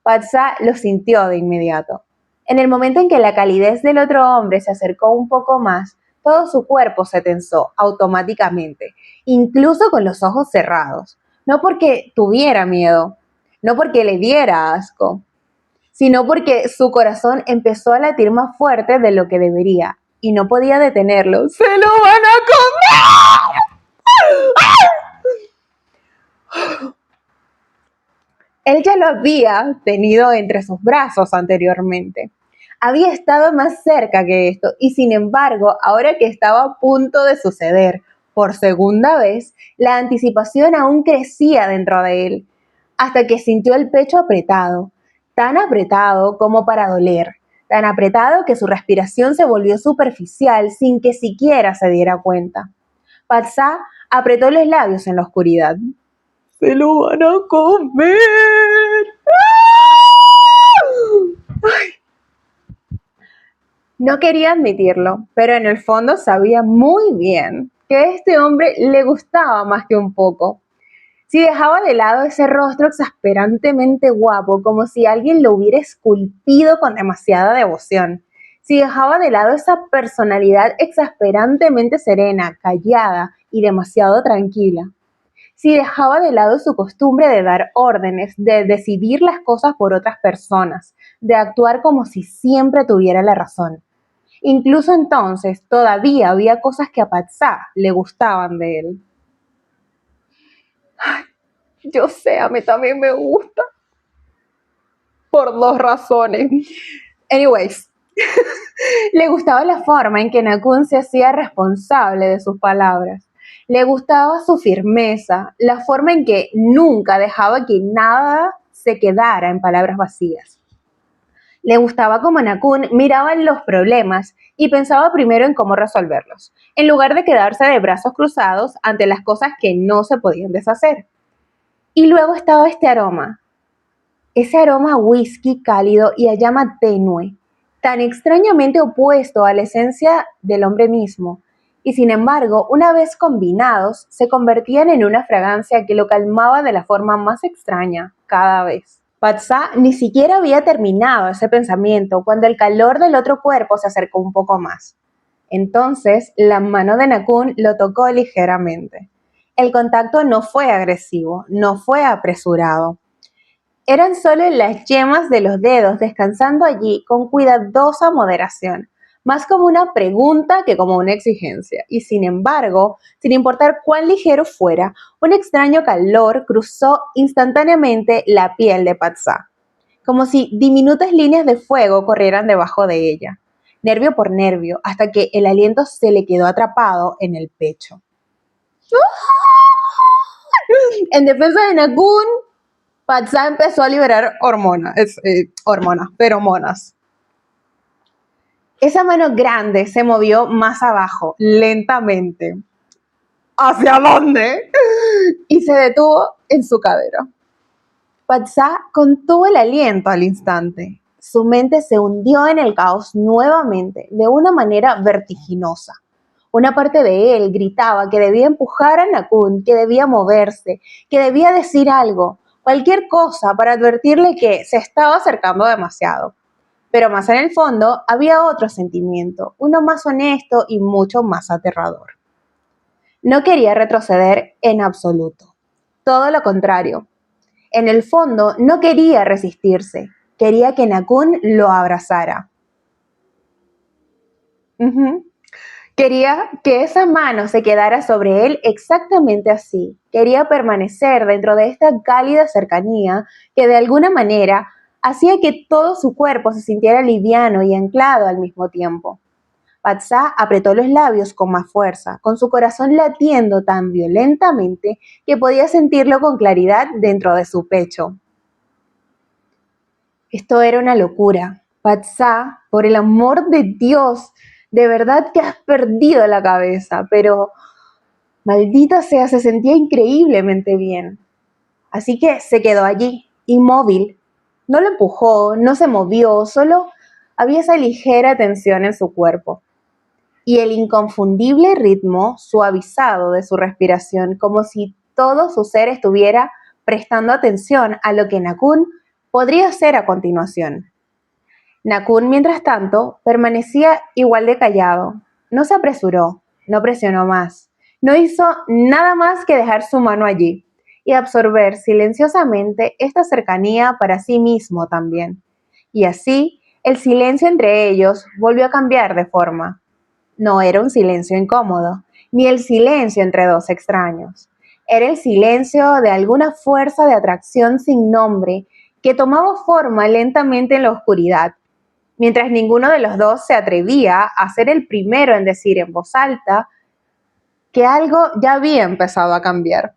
Patsa lo sintió de inmediato. En el momento en que la calidez del otro hombre se acercó un poco más, todo su cuerpo se tensó automáticamente, incluso con los ojos cerrados. No porque tuviera miedo, no porque le diera asco, sino porque su corazón empezó a latir más fuerte de lo que debería y no podía detenerlo. ¡Se lo van a comer! Él ya lo había tenido entre sus brazos anteriormente. Había estado más cerca que esto y sin embargo, ahora que estaba a punto de suceder por segunda vez, la anticipación aún crecía dentro de él, hasta que sintió el pecho apretado, tan apretado como para doler, tan apretado que su respiración se volvió superficial sin que siquiera se diera cuenta. Patsa apretó los labios en la oscuridad. ¡Se lo van a comer! ¡Ay! No quería admitirlo, pero en el fondo sabía muy bien que a este hombre le gustaba más que un poco. Si dejaba de lado ese rostro exasperantemente guapo, como si alguien lo hubiera esculpido con demasiada devoción, si dejaba de lado esa personalidad exasperantemente serena, callada y demasiado tranquila, si dejaba de lado su costumbre de dar órdenes, de decidir las cosas por otras personas, de actuar como si siempre tuviera la razón. Incluso entonces todavía había cosas que a Patsa le gustaban de él. Ay, yo sé, a mí también me gusta. Por dos razones. Anyways, le gustaba la forma en que Nakun se hacía responsable de sus palabras. Le gustaba su firmeza, la forma en que nunca dejaba que nada se quedara en palabras vacías. Le gustaba cómo Nakun miraba los problemas y pensaba primero en cómo resolverlos, en lugar de quedarse de brazos cruzados ante las cosas que no se podían deshacer. Y luego estaba este aroma, ese aroma a whisky cálido y a llama tenue, tan extrañamente opuesto a la esencia del hombre mismo, y sin embargo, una vez combinados, se convertían en una fragancia que lo calmaba de la forma más extraña cada vez. Patsa ni siquiera había terminado ese pensamiento cuando el calor del otro cuerpo se acercó un poco más. Entonces, la mano de Nakun lo tocó ligeramente. El contacto no fue agresivo, no fue apresurado. Eran solo las yemas de los dedos descansando allí con cuidadosa moderación, más como una pregunta que como una exigencia. Y sin embargo, sin importar cuán ligero fuera, un extraño calor cruzó instantáneamente la piel de Patsa, como si diminutas líneas de fuego corrieran debajo de ella, nervio por nervio, hasta que el aliento se le quedó atrapado en el pecho. En defensa de Nakun, Patsa empezó a liberar feromonas. Esa mano grande se movió más abajo, lentamente. ¿Hacia dónde? Y se detuvo en su cadera. Patsa contuvo el aliento al instante. su mente se hundió en el caos nuevamente, de una manera vertiginosa. Una parte de él gritaba que debía empujar a Nakun, que debía moverse, que debía decir algo, cualquier cosa para advertirle que se estaba acercando demasiado. Pero más en el fondo había otro sentimiento, uno más honesto y mucho más aterrador. No quería retroceder en absoluto. Todo lo contrario. En el fondo no quería resistirse, quería que Nakun lo abrazara. Ujú. Quería que esa mano se quedara sobre él exactamente así. Quería permanecer dentro de esta cálida cercanía que de alguna manera hacía que todo su cuerpo se sintiera liviano y anclado al mismo tiempo. Patsá apretó los labios con más fuerza, con su corazón latiendo tan violentamente que podía sentirlo con claridad dentro de su pecho. Esto era una locura. Patsá, por el amor de Dios, de verdad que has perdido la cabeza, pero maldita sea, se sentía increíblemente bien. Así que se quedó allí, inmóvil. No lo empujó, no se movió, solo había esa ligera tensión en su cuerpo. Y el inconfundible ritmo suavizado de su respiración, como si todo su ser estuviera prestando atención a lo que Nakun podría hacer a continuación. Nakun, mientras tanto, permanecía igual de callado. No se apresuró, no presionó más, no hizo nada más que dejar su mano allí y absorber silenciosamente esta cercanía para sí mismo también. Y así, el silencio entre ellos volvió a cambiar de forma. No era un silencio incómodo, ni el silencio entre dos extraños. Era el silencio de alguna fuerza de atracción sin nombre que tomaba forma lentamente en la oscuridad, mientras ninguno de los dos se atrevía a ser el primero en decir en voz alta que algo ya había empezado a cambiar.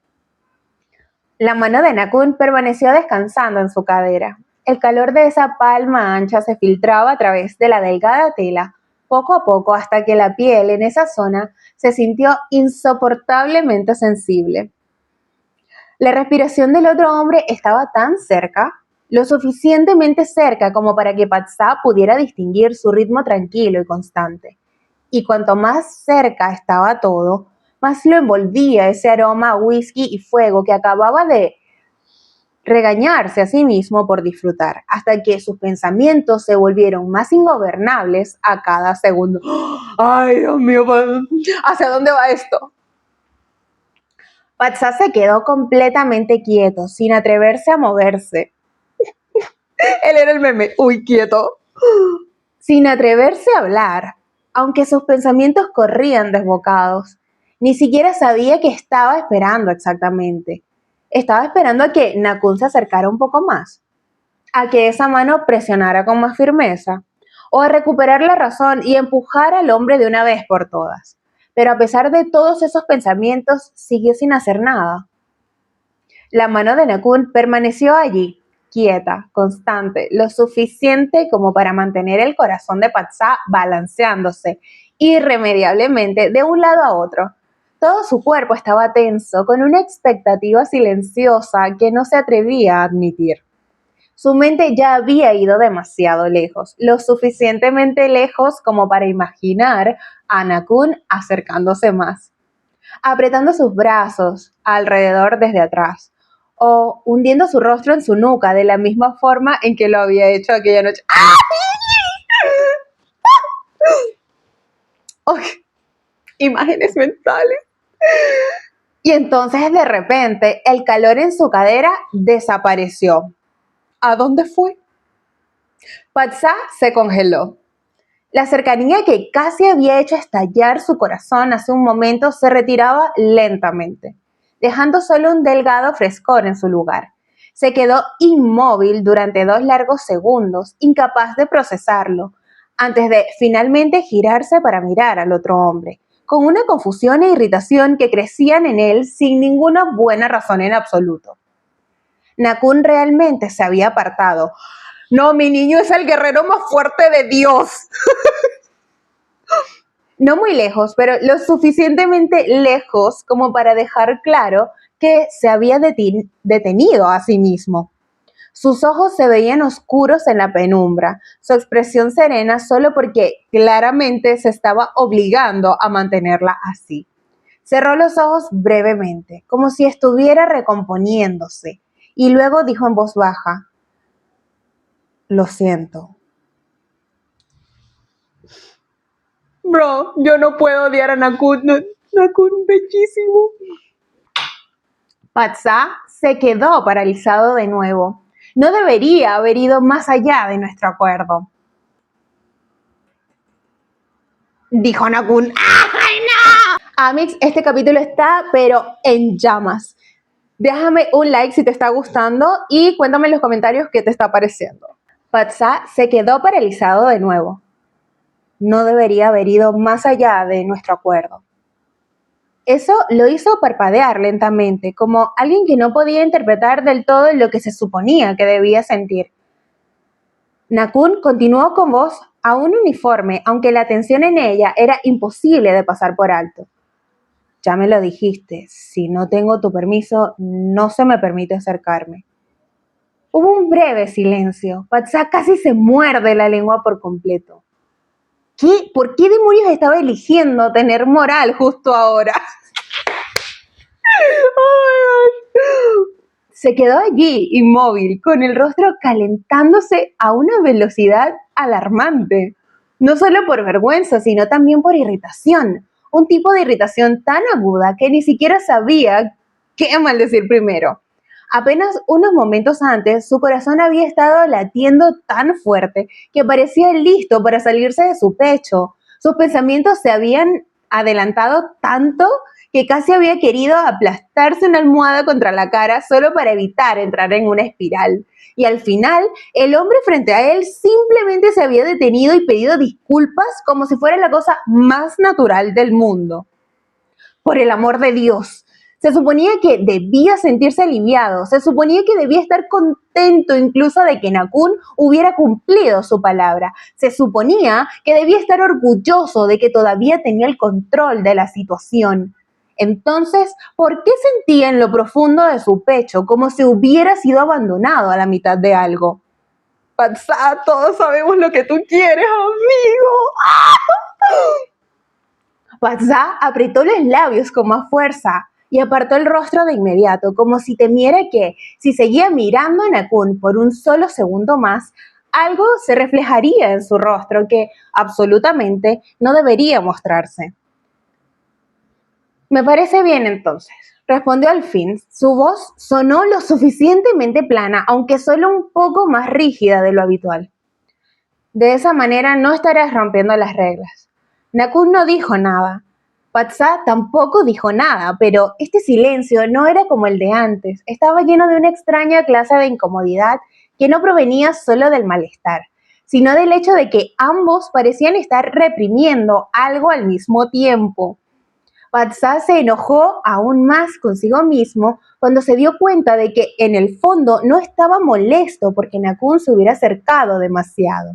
La mano de Nakun permaneció descansando en su cadera. El calor de esa palma ancha se filtraba a través de la delgada tela, poco a poco, hasta que la piel en esa zona se sintió insoportablemente sensible. La respiración del otro hombre estaba tan cerca, lo suficientemente cerca como para que Patsá pudiera distinguir su ritmo tranquilo y constante. Y cuanto más cerca estaba todo, más lo envolvía ese aroma a whisky y fuego que acababa de regañarse a sí mismo por disfrutar, hasta que sus pensamientos se volvieron más ingobernables a cada segundo. ¡Ay, Dios mío! ¿Hacia dónde va esto? Patsá se quedó completamente quieto, sin atreverse a moverse. Él era el meme, uy, quieto. Sin atreverse a hablar, aunque sus pensamientos corrían desbocados. Ni siquiera sabía qué estaba esperando exactamente. Estaba esperando a que Nakun se acercara un poco más, a que esa mano presionara con más firmeza, o a recuperar la razón y empujar al hombre de una vez por todas. Pero a pesar de todos esos pensamientos, siguió sin hacer nada. La mano de Nakun permaneció allí, quieta, constante, lo suficiente como para mantener el corazón de Patsá balanceándose irremediablemente de un lado a otro. Todo su cuerpo estaba tenso, con una expectativa silenciosa que no se atrevía a admitir. Su mente ya había ido demasiado lejos, lo suficientemente lejos como para imaginar a Nakun acercándose más, apretando sus brazos alrededor desde atrás, o hundiendo su rostro en su nuca de la misma forma en que lo había hecho aquella noche. ¡Oh! Imágenes mentales. Y entonces de repente el calor en su cadera desapareció. ¿A dónde fue? Patsá se congeló. La cercanía que casi había hecho estallar su corazón hace un momento se retiraba lentamente, dejando solo un delgado frescor en su lugar. Se quedó inmóvil durante 2 largos segundos, incapaz de procesarlo, antes de finalmente girarse para mirar al otro hombre, con una confusión e irritación que crecían en él sin ninguna buena razón en absoluto. Nakun realmente se había apartado. No, mi niño es el guerrero más fuerte de Dios. No muy lejos, pero lo suficientemente lejos como para dejar claro que se había detenido a sí mismo. Sus ojos se veían oscuros en la penumbra, su expresión serena solo porque claramente se estaba obligando a mantenerla así. Cerró los ojos brevemente, como si estuviera recomponiéndose, y luego dijo en voz baja: lo siento. Bro, yo no puedo odiar a Nakun. Nakun, bellísimo. Patsa se quedó paralizado de nuevo. No debería haber ido más allá de nuestro acuerdo, dijo Nakun. ¡Ay, no! Amix, este capítulo está pero en llamas. Déjame un like si te está gustando y cuéntame en los comentarios qué te está pareciendo. Patsa se quedó paralizado de nuevo. No debería haber ido más allá de nuestro acuerdo. Eso lo hizo parpadear lentamente, como alguien que no podía interpretar del todo lo que se suponía que debía sentir. Nakun continuó con voz aún uniforme, aunque la tensión en ella era imposible de pasar por alto. Ya me lo dijiste, si no tengo tu permiso, no se me permite acercarme. Hubo un breve silencio. Patsa casi se muerde la lengua por completo. ¿Por qué demonios estaba eligiendo tener moral justo ahora? Se quedó allí, inmóvil, con el rostro calentándose a una velocidad alarmante. No solo por vergüenza, sino también por irritación. Un tipo de irritación tan aguda que ni siquiera sabía qué maldecir primero. Apenas unos momentos antes, su corazón había estado latiendo tan fuerte que parecía listo para salirse de su pecho. Sus pensamientos se habían adelantado tanto que casi había querido aplastarse una almohada contra la cara solo para evitar entrar en una espiral. Y al final, el hombre frente a él simplemente se había detenido y pedido disculpas como si fuera la cosa más natural del mundo. Por el amor de Dios, se suponía que debía sentirse aliviado, se suponía que debía estar contento incluso de que Nakun hubiera cumplido su palabra, se suponía que debía estar orgulloso de que todavía tenía el control de la situación. Entonces, ¿por qué sentía en lo profundo de su pecho como si hubiera sido abandonado a la mitad de algo? Patsa, todos sabemos lo que tú quieres, amigo. Patsa apretó los labios con más fuerza y apartó el rostro de inmediato, como si temiera que, si seguía mirando a Nakun por un solo segundo más, algo se reflejaría en su rostro que absolutamente no debería mostrarse. Me parece bien entonces, respondió al fin. Su voz sonó lo suficientemente plana, aunque solo un poco más rígida de lo habitual. De esa manera no estarás rompiendo las reglas. Nakun no dijo nada. Patsa tampoco dijo nada, pero este silencio no era como el de antes. Estaba lleno de una extraña clase de incomodidad que no provenía solo del malestar, sino del hecho de que ambos parecían estar reprimiendo algo al mismo tiempo. Patsa se enojó aún más consigo mismo cuando se dio cuenta de que en el fondo no estaba molesto porque Nakun se hubiera acercado demasiado.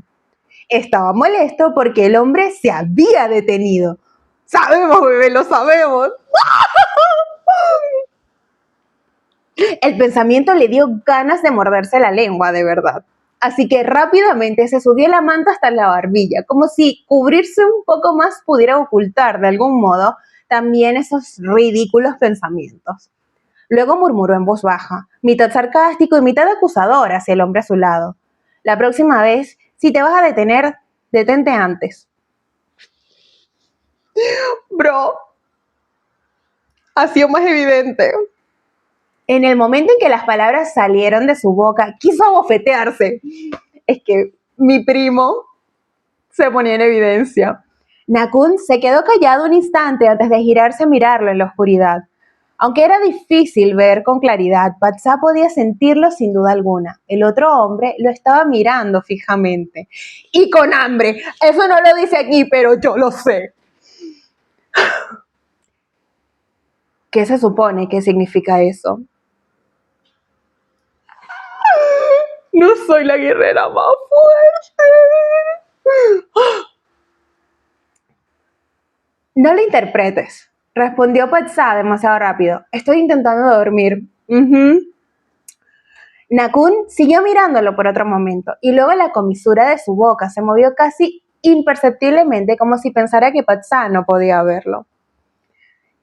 Estaba molesto porque el hombre se había detenido. Sabemos, bebé, lo sabemos. El pensamiento le dio ganas de morderse la lengua, de verdad. Así que rápidamente se subió la manta hasta la barbilla, como si cubrirse un poco más pudiera ocultar de algún modo también esos ridículos pensamientos. Luego murmuró en voz baja, mitad sarcástico y mitad acusador hacia el hombre a su lado. La próxima vez, si te vas a detener, detente antes. Bro, ha sido más evidente. En el momento en que las palabras salieron de su boca, quiso abofetearse. Es que mi primo se ponía en evidencia. Nakun se quedó callado un instante antes de girarse a mirarlo en la oscuridad. Aunque era difícil ver con claridad, Patsa podía sentirlo sin duda alguna. El otro hombre lo estaba mirando fijamente. Y con hambre. Eso no lo dice aquí, pero yo lo sé. ¿Qué se supone que significa eso? No soy la guerrera más fuerte. No lo interpretes, respondió Patsa demasiado rápido. Estoy intentando dormir. Nakun siguió mirándolo por otro momento y luego la comisura de su boca se movió casi imperceptiblemente como si pensara que Patsa no podía verlo.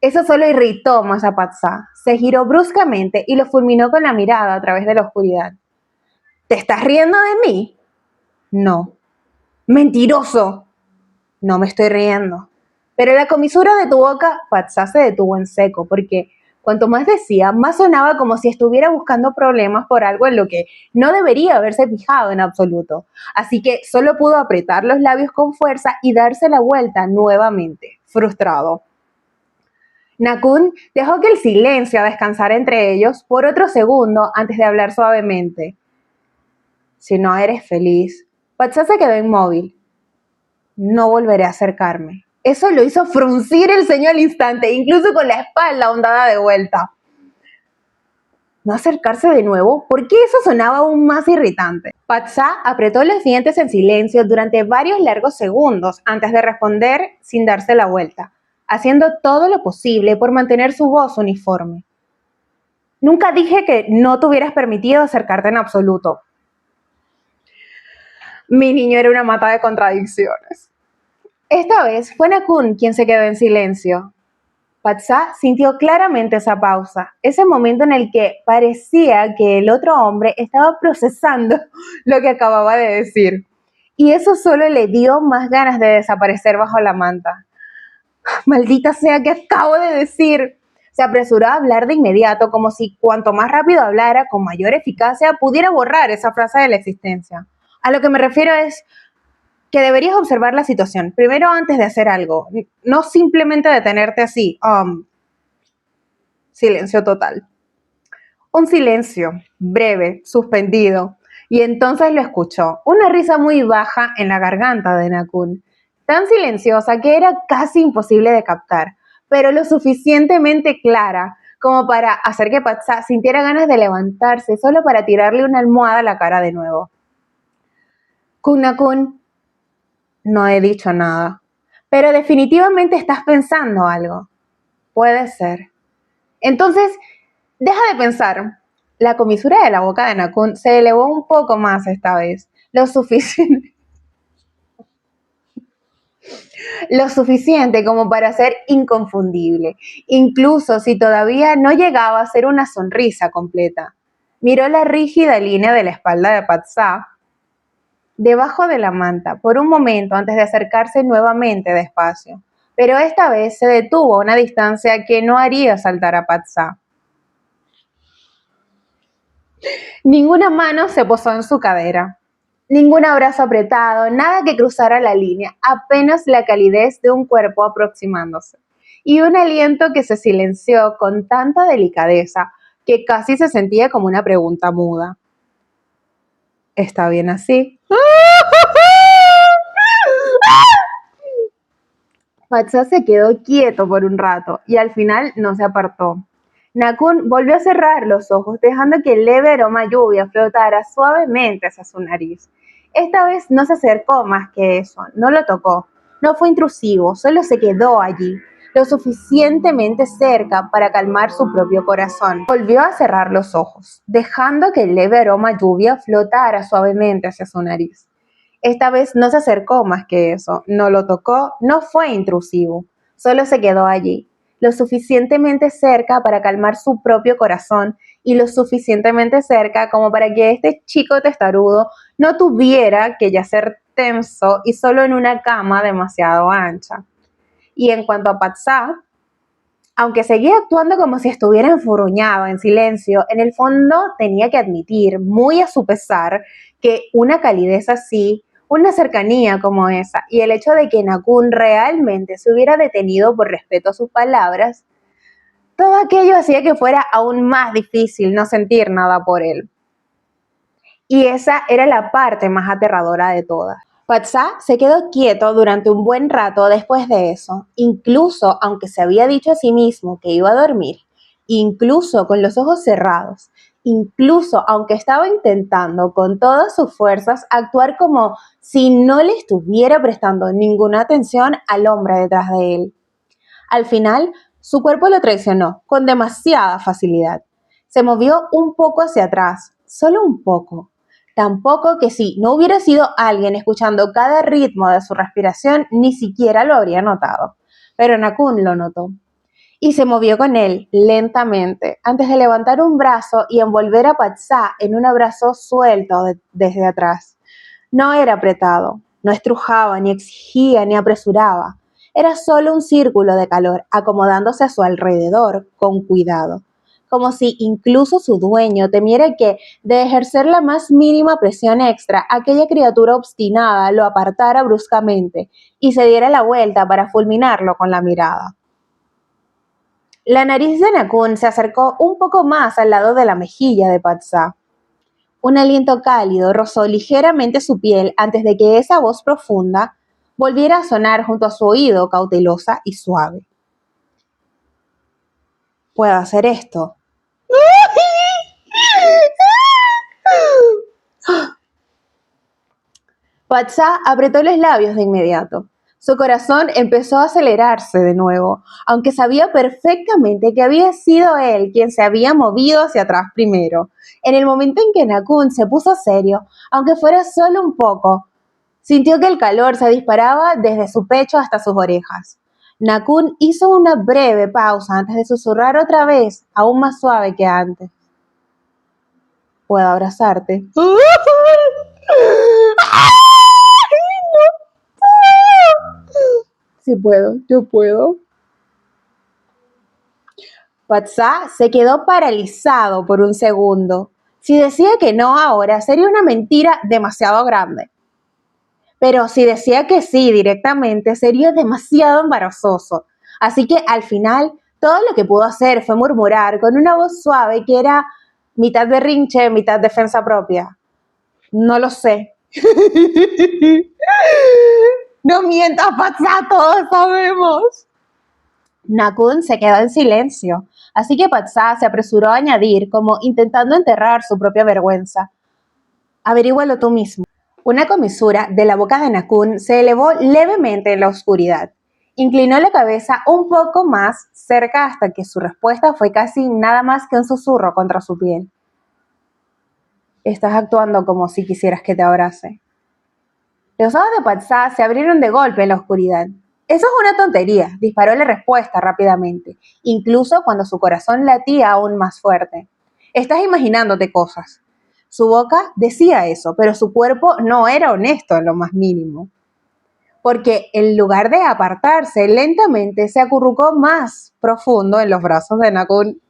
Eso solo irritó más a Patsa. Se giró bruscamente y lo fulminó con la mirada a través de la oscuridad. ¿Te estás riendo de mí? No. ¡Mentiroso! No me estoy riendo. Pero la comisura de tu boca, Patsa se detuvo en seco, porque cuanto más decía, más sonaba como si estuviera buscando problemas por algo en lo que no debería haberse fijado en absoluto. Así que solo pudo apretar los labios con fuerza y darse la vuelta nuevamente, frustrado. Nakun dejó que el silencio descansara entre ellos por otro segundo antes de hablar suavemente. Si no eres feliz. Patsa se quedó inmóvil. No volveré a acercarme. Eso lo hizo fruncir el ceño al instante, incluso con la espalda ondada de vuelta. ¿No acercarse de nuevo? ¿Por qué eso sonaba aún más irritante? Patsa apretó los dientes en silencio durante varios largos segundos antes de responder sin darse la vuelta, haciendo todo lo posible por mantener su voz uniforme. Nunca dije que no te hubieras permitido acercarte en absoluto. Mi niño era una mata de contradicciones. Esta vez fue Nakun quien se quedó en silencio. Patsa sintió claramente esa pausa, ese momento en el que parecía que el otro hombre estaba procesando lo que acababa de decir. Y eso solo le dio más ganas de desaparecer bajo la manta. Maldita sea, ¿qué acabo de decir? Se apresuró a hablar de inmediato, como si cuanto más rápido hablara, con mayor eficacia, pudiera borrar esa frase de la existencia. A lo que me refiero es que deberías observar la situación, primero antes de hacer algo, no simplemente detenerte así. Silencio total. Un silencio, breve, suspendido, y entonces lo escuchó, una risa muy baja en la garganta de Nakun, tan silenciosa que era casi imposible de captar, pero lo suficientemente clara como para hacer que Patsa sintiera ganas de levantarse solo para tirarle una almohada a la cara de nuevo. Nakun, no he dicho nada, pero definitivamente estás pensando algo. Puede ser. Entonces, deja de pensar. La comisura de la boca de Nakun se elevó un poco más esta vez, lo suficiente como para ser inconfundible, incluso si todavía no llegaba a ser una sonrisa completa. Miró la rígida línea de la espalda de Patsa debajo de la manta por un momento antes de acercarse nuevamente despacio, pero esta vez se detuvo a una distancia que no haría saltar a Patsa. Ninguna mano se posó en su cadera, ningún abrazo apretado, nada que cruzara la línea, apenas la calidez de un cuerpo aproximándose, y un aliento que se silenció con tanta delicadeza que casi se sentía como una pregunta muda. ¿Está bien así? Patsa se quedó quieto por un rato y al final no se apartó. Nakun volvió a cerrar los ojos, dejando que el leve aroma a lluvia flotara suavemente hacia su nariz. Esta vez no se acercó más que eso, no lo tocó, no fue intrusivo, solo se quedó allí, lo suficientemente cerca para calmar su propio corazón. Volvió a cerrar los ojos, dejando que el leve aroma a lluvia flotara suavemente hacia su nariz. Esta vez no se acercó más que eso, no lo tocó, no fue intrusivo, solo se quedó allí, lo suficientemente cerca para calmar su propio corazón y lo suficientemente cerca como para que este chico testarudo no tuviera que yacer tenso y solo en una cama demasiado ancha. Y en cuanto a Patsa, aunque seguía actuando como si estuviera enfurruñado, en silencio, en el fondo tenía que admitir, muy a su pesar, que una calidez así, una cercanía como esa, y el hecho de que Nakun realmente se hubiera detenido por respeto a sus palabras, todo aquello hacía que fuera aún más difícil no sentir nada por él. Y esa era la parte más aterradora de todas. Patsa se quedó quieto durante un buen rato después de eso, incluso aunque se había dicho a sí mismo que iba a dormir, incluso con los ojos cerrados, incluso aunque estaba intentando con todas sus fuerzas actuar como si no le estuviera prestando ninguna atención al hombre detrás de él. Al final, su cuerpo lo traicionó con demasiada facilidad. Se movió un poco hacia atrás, solo un poco. Tan poco que si no hubiera sido alguien escuchando cada ritmo de su respiración, ni siquiera lo habría notado. Pero Nakun lo notó y se movió con él lentamente antes de levantar un brazo y envolver a Patsá en un abrazo suelto desde atrás. No era apretado, no estrujaba, ni exigía, ni apresuraba. Era solo un círculo de calor acomodándose a su alrededor con cuidado, como si incluso su dueño temiera que, de ejercer la más mínima presión extra, aquella criatura obstinada lo apartara bruscamente y se diera la vuelta para fulminarlo con la mirada. La nariz de Nakun se acercó un poco más al lado de la mejilla de Patsá. Un aliento cálido rozó ligeramente su piel antes de que esa voz profunda volviera a sonar junto a su oído, cautelosa y suave. ¿Puedo hacer esto? Patsá apretó los labios de inmediato. Su corazón empezó a acelerarse de nuevo, aunque sabía perfectamente que había sido él quien se había movido hacia atrás primero. En el momento en que Nakun se puso serio, aunque fuera solo un poco, sintió que el calor se disparaba desde su pecho hasta sus orejas. Nakun hizo una breve pausa antes de susurrar otra vez, aún más suave que antes. ¿Puedo abrazarte? Sí puedo, yo puedo. Patsá se quedó paralizado por un segundo. Si decía que no ahora, sería una mentira demasiado grande. Pero si decía que sí directamente, sería demasiado embarazoso. Así que al final, todo lo que pudo hacer fue murmurar con una voz suave que era mitad berrinche, mitad defensa propia. No lo sé. No mientas, Patsá, todos sabemos. Nakun se quedó en silencio, así que Patsá se apresuró a añadir, como intentando enterrar su propia vergüenza. Averígualo tú mismo. Una comisura de la boca de Nakun se elevó levemente en la oscuridad. Inclinó la cabeza un poco más cerca hasta que su respuesta fue casi nada más que un susurro contra su piel. Estás actuando como si quisieras que te abrace. Los ojos de Patsá se abrieron de golpe en la oscuridad. Eso es una tontería, disparó la respuesta rápidamente, incluso cuando su corazón latía aún más fuerte. Estás imaginándote cosas. Su boca decía eso, pero su cuerpo no era honesto en lo más mínimo. Porque en lugar de apartarse, lentamente se acurrucó más profundo en los brazos de Nakun.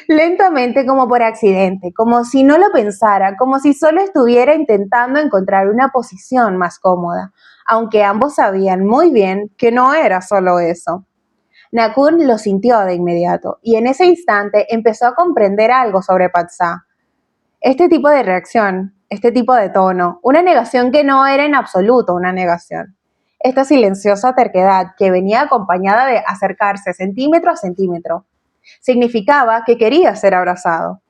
Lentamente, como por accidente, como si no lo pensara, como si solo estuviera intentando encontrar una posición más cómoda, aunque ambos sabían muy bien que no era solo eso. Nakun lo sintió de inmediato y en ese instante empezó a comprender algo sobre Patsá. Este tipo de reacción, este tipo de tono, una negación que no era en absoluto una negación. Esta silenciosa terquedad que venía acompañada de acercarse centímetro a centímetro, significaba que quería ser abrazado.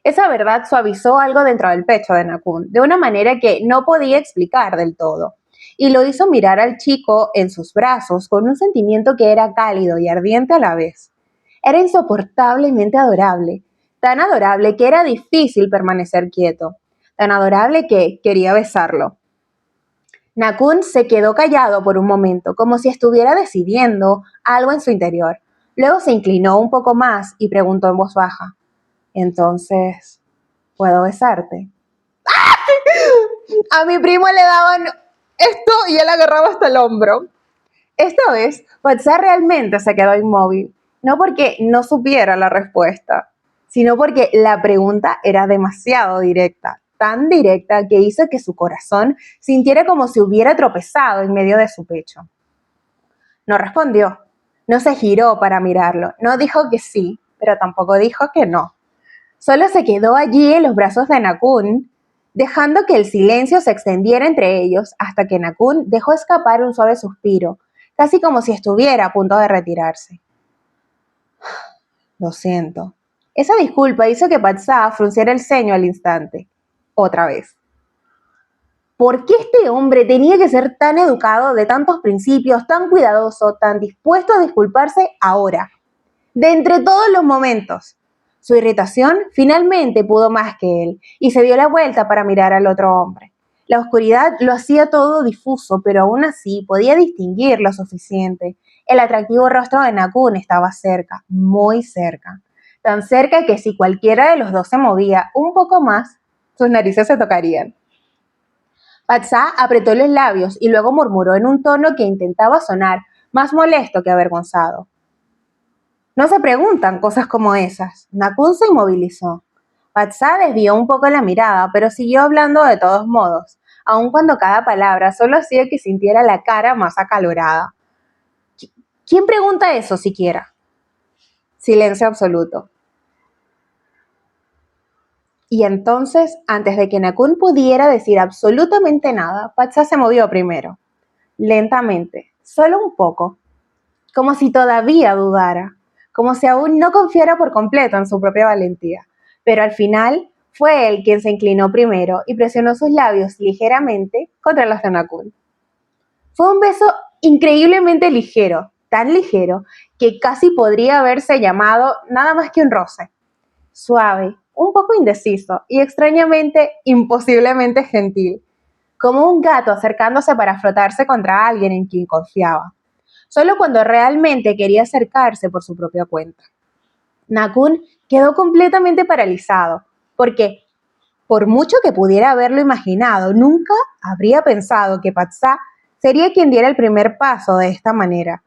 Esa verdad suavizó algo dentro del pecho de Nakun, de una manera que no podía explicar del todo, y lo hizo mirar al chico en sus brazos con un sentimiento que era cálido y ardiente a la vez. Era insoportablemente adorable, tan adorable que era difícil permanecer quieto, tan adorable que quería besarlo. Nakun se quedó callado por un momento, como si estuviera decidiendo algo en su interior. Luego se inclinó un poco más y preguntó en voz baja, entonces, ¿puedo besarte? A mi primo le daban esto y él agarraba hasta el hombro. Esta vez, Patsá realmente se quedó inmóvil, no porque no supiera la respuesta, sino porque la pregunta era demasiado directa, tan directa que hizo que su corazón sintiera como si hubiera tropezado en medio de su pecho. No respondió, no se giró para mirarlo, no dijo que sí, pero tampoco dijo que no. Solo se quedó allí en los brazos de Nakun, dejando que el silencio se extendiera entre ellos hasta que Nakun dejó escapar un suave suspiro, casi como si estuviera a punto de retirarse. Lo siento. Esa disculpa hizo que Patsá frunciera el ceño al instante. Otra vez. ¿Por qué este hombre tenía que ser tan educado, de tantos principios, tan cuidadoso, tan dispuesto a disculparse ahora? De entre todos los momentos. Su irritación finalmente pudo más que él y se dio la vuelta para mirar al otro hombre. La oscuridad lo hacía todo difuso, pero aún así podía distinguir lo suficiente. El atractivo rostro de Nakun estaba cerca, muy cerca. Tan cerca que si cualquiera de los dos se movía un poco más, sus narices se tocarían. Patsá apretó los labios y luego murmuró en un tono que intentaba sonar más molesto que avergonzado. No se preguntan cosas como esas. Nakun se inmovilizó. Patsá desvió un poco la mirada, pero siguió hablando de todos modos, aun cuando cada palabra solo hacía que sintiera la cara más acalorada. ¿Quién pregunta eso siquiera? Silencio absoluto. Y entonces, antes de que Nakun pudiera decir absolutamente nada, Patsá se movió primero. Lentamente, solo un poco, como si todavía dudara, como si aún no confiara por completo en su propia valentía. Pero al final fue él quien se inclinó primero y presionó sus labios ligeramente contra los de Nakun. Fue un beso increíblemente ligero, tan ligero que casi podría haberse llamado nada más que un roce. Suave, un poco indeciso y extrañamente, imposiblemente gentil, como un gato acercándose para frotarse contra alguien en quien confiaba, solo cuando realmente quería acercarse por su propia cuenta. Nakun quedó completamente paralizado, porque, por mucho que pudiera haberlo imaginado, nunca habría pensado que Patsá sería quien diera el primer paso de esta manera.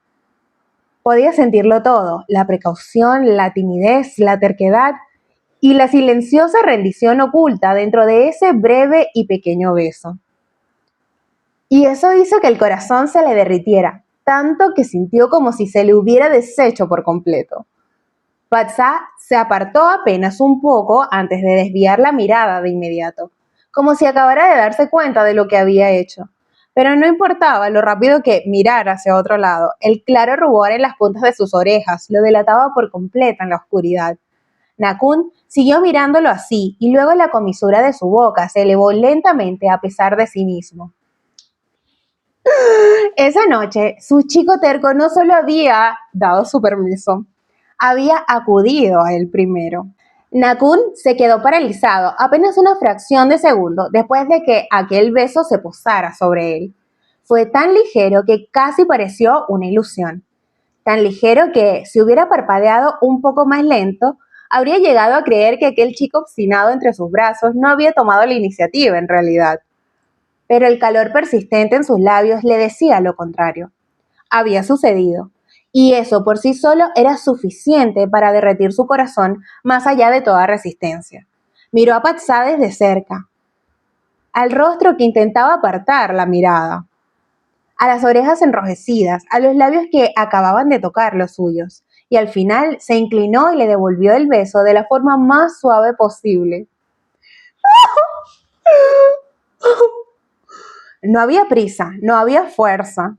Podía sentirlo todo, la precaución, la timidez, la terquedad y la silenciosa rendición oculta dentro de ese breve y pequeño beso. Y eso hizo que el corazón se le derritiera, tanto que sintió como si se le hubiera deshecho por completo. Patsá se apartó apenas un poco antes de desviar la mirada de inmediato, como si acabara de darse cuenta de lo que había hecho. Pero no importaba lo rápido que mirara hacia otro lado, el claro rubor en las puntas de sus orejas lo delataba por completo en la oscuridad. Nakun siguió mirándolo así y luego la comisura de su boca se elevó lentamente a pesar de sí mismo. Esa noche, su chico terco no solo había dado su permiso, había acudido a él primero. Nakun se quedó paralizado apenas una fracción de segundo después de que aquel beso se posara sobre él. Fue tan ligero que casi pareció una ilusión. Tan ligero que, si hubiera parpadeado un poco más lento, habría llegado a creer que aquel chico obstinado entre sus brazos no había tomado la iniciativa en realidad. Pero el calor persistente en sus labios le decía lo contrario. Había sucedido, y eso por sí solo era suficiente para derretir su corazón más allá de toda resistencia. Miró a Patsá desde cerca, al rostro que intentaba apartar la mirada, a las orejas enrojecidas, a los labios que acababan de tocar los suyos, y al final se inclinó y le devolvió el beso de la forma más suave posible. No había prisa, no había fuerza,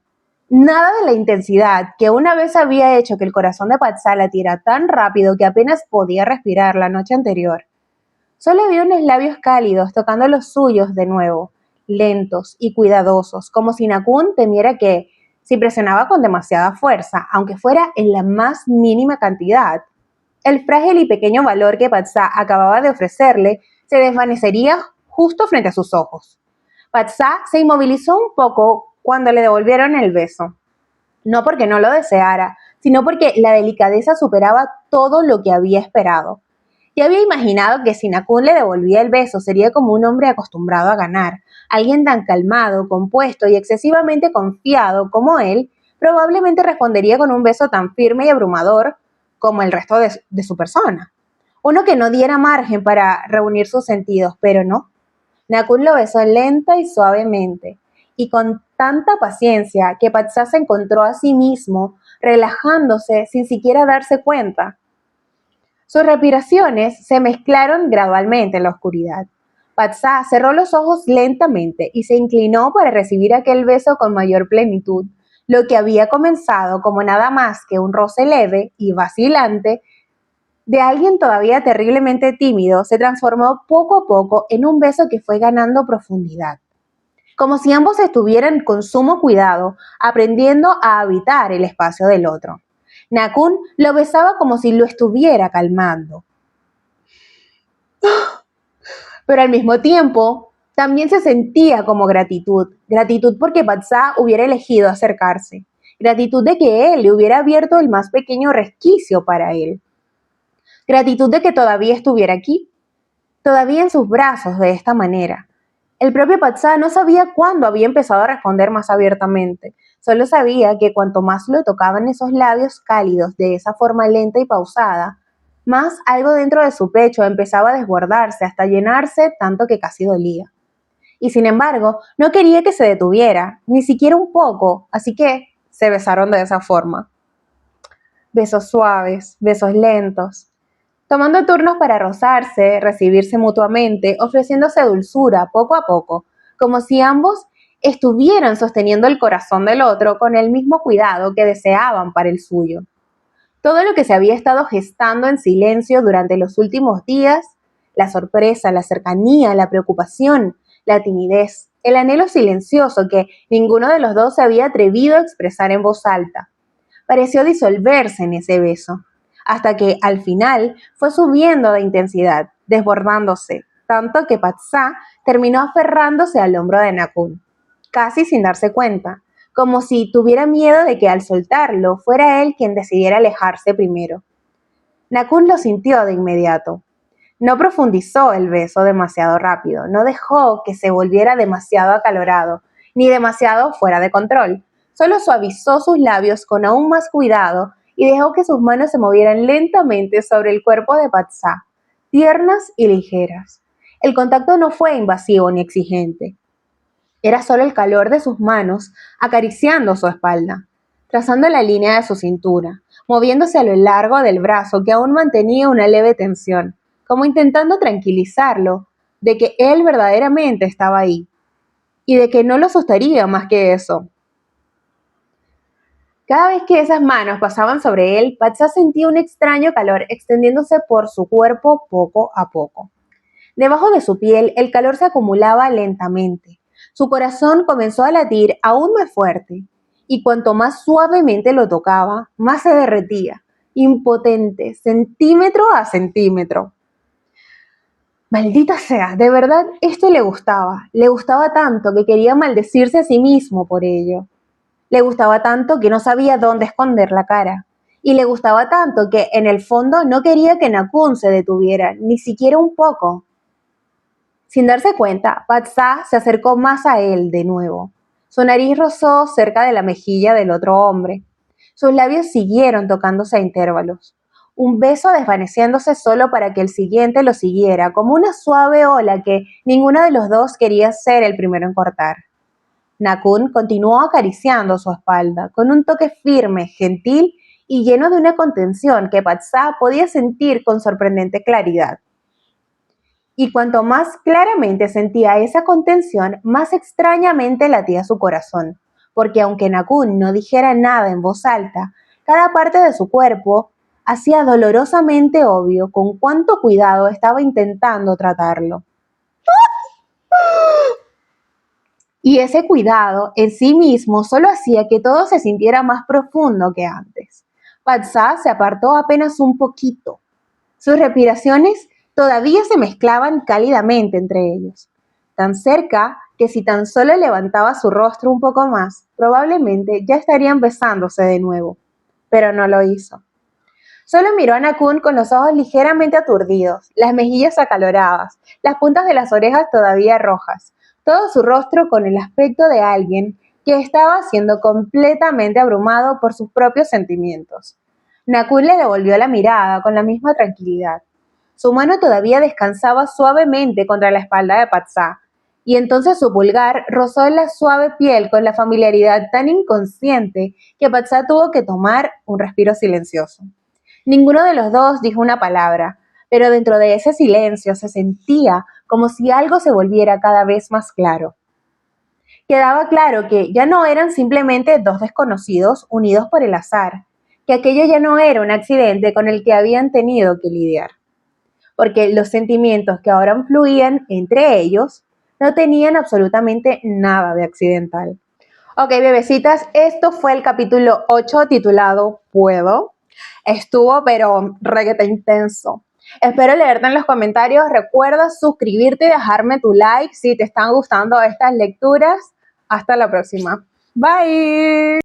nada de la intensidad que una vez había hecho que el corazón de Patsá latiera tan rápido que apenas podía respirar la noche anterior. Solo había unos labios cálidos tocando los suyos de nuevo, lentos y cuidadosos, como si Nakun temiera que, si presionaba con demasiada fuerza, aunque fuera en la más mínima cantidad, el frágil y pequeño valor que Patsá acababa de ofrecerle se desvanecería justo frente a sus ojos. Patsá se inmovilizó un poco cuando le devolvieron el beso, no porque no lo deseara, sino porque la delicadeza superaba todo lo que había esperado. Ya había imaginado que si Nakun le devolvía el beso sería como un hombre acostumbrado a ganar, alguien tan calmado, compuesto y excesivamente confiado como él, probablemente respondería con un beso tan firme y abrumador como el resto de su persona. Uno que no diera margen para reunir sus sentidos, pero no. Nakun lo besó lenta y suavemente, y con tanta paciencia que Patsá se encontró a sí mismo relajándose sin siquiera darse cuenta. Sus respiraciones se mezclaron gradualmente en la oscuridad. Patsá cerró los ojos lentamente y se inclinó para recibir aquel beso con mayor plenitud. Lo que había comenzado como nada más que un roce leve y vacilante de alguien todavía terriblemente tímido se transformó poco a poco en un beso que fue ganando profundidad. Como si ambos estuvieran con sumo cuidado, aprendiendo a habitar el espacio del otro. Nakun lo besaba como si lo estuviera calmando. Pero al mismo tiempo también se sentía como gratitud, gratitud porque Patsá hubiera elegido acercarse, gratitud de que él le hubiera abierto el más pequeño resquicio para él, gratitud de que todavía estuviera aquí, todavía en sus brazos de esta manera. El propio Patsá no sabía cuándo había empezado a responder más abiertamente, solo sabía que cuanto más lo tocaban esos labios cálidos de esa forma lenta y pausada, más algo dentro de su pecho empezaba a desbordarse hasta llenarse tanto que casi dolía. Y sin embargo, no quería que se detuviera, ni siquiera un poco, así que se besaron de esa forma. Besos suaves, besos lentos, tomando turnos para rozarse, recibirse mutuamente, ofreciéndose dulzura poco a poco, como si ambos estuvieran sosteniendo el corazón del otro con el mismo cuidado que deseaban para el suyo. Todo lo que se había estado gestando en silencio durante los últimos días, la sorpresa, la cercanía, la preocupación, la timidez, el anhelo silencioso que ninguno de los dos se había atrevido a expresar en voz alta, pareció disolverse en ese beso, hasta que al final fue subiendo de intensidad, desbordándose, tanto que Patsá terminó aferrándose al hombro de Nakun, casi sin darse cuenta, como si tuviera miedo de que al soltarlo fuera él quien decidiera alejarse primero. Nakun lo sintió de inmediato. No profundizó el beso demasiado rápido, no dejó que se volviera demasiado acalorado, ni demasiado fuera de control. Solo suavizó sus labios con aún más cuidado y dejó que sus manos se movieran lentamente sobre el cuerpo de Patsá, tiernas y ligeras. El contacto no fue invasivo ni exigente. Era solo el calor de sus manos acariciando su espalda, trazando la línea de su cintura, moviéndose a lo largo del brazo que aún mantenía una leve tensión, como intentando tranquilizarlo de que él verdaderamente estaba ahí y de que no lo asustaría más que eso. Cada vez que esas manos pasaban sobre él, Patsá sentía un extraño calor extendiéndose por su cuerpo poco a poco. Debajo de su piel, el calor se acumulaba lentamente. Su corazón comenzó a latir aún más fuerte, y cuanto más suavemente lo tocaba, más se derretía, impotente, centímetro a centímetro. Maldita sea, de verdad esto le gustaba tanto que quería maldecirse a sí mismo por ello. Le gustaba tanto que no sabía dónde esconder la cara. Y le gustaba tanto que en el fondo no quería que Nakun se detuviera, ni siquiera un poco. Sin darse cuenta, Patsá se acercó más a él de nuevo. Su nariz rozó cerca de la mejilla del otro hombre. Sus labios siguieron tocándose a intervalos. Un beso desvaneciéndose solo para que el siguiente lo siguiera, como una suave ola que ninguno de los dos quería ser el primero en cortar. Nakun continuó acariciando su espalda, con un toque firme, gentil y lleno de una contención que Patsá podía sentir con sorprendente claridad. Y cuanto más claramente sentía esa contención, más extrañamente latía su corazón, porque aunque Nakun no dijera nada en voz alta, cada parte de su cuerpo hacía dolorosamente obvio con cuánto cuidado estaba intentando tratarlo. Y ese cuidado en sí mismo solo hacía que todo se sintiera más profundo que antes. Patsá se apartó apenas un poquito. Sus respiraciones todavía se mezclaban cálidamente entre ellos, tan cerca que si tan solo levantaba su rostro un poco más, probablemente ya estarían besándose de nuevo. Pero no lo hizo. Solo miró a Nakun con los ojos ligeramente aturdidos, las mejillas acaloradas, las puntas de las orejas todavía rojas, todo su rostro con el aspecto de alguien que estaba siendo completamente abrumado por sus propios sentimientos. Nakun le devolvió la mirada con la misma tranquilidad. Su mano todavía descansaba suavemente contra la espalda de Patsá, y entonces su pulgar rozó la suave piel con la familiaridad tan inconsciente que Patsá tuvo que tomar un respiro silencioso. Ninguno de los dos dijo una palabra, pero dentro de ese silencio se sentía como si algo se volviera cada vez más claro. Quedaba claro que ya no eran simplemente dos desconocidos unidos por el azar, que aquello ya no era un accidente con el que habían tenido que lidiar, porque los sentimientos que ahora fluían entre ellos no tenían absolutamente nada de accidental. Ok, bebecitas, esto fue el capítulo 8 titulado Puedo. Estuvo, pero requete intenso. Espero leerte en los comentarios. Recuerda suscribirte y dejarme tu like si te están gustando estas lecturas. Hasta la próxima. Bye.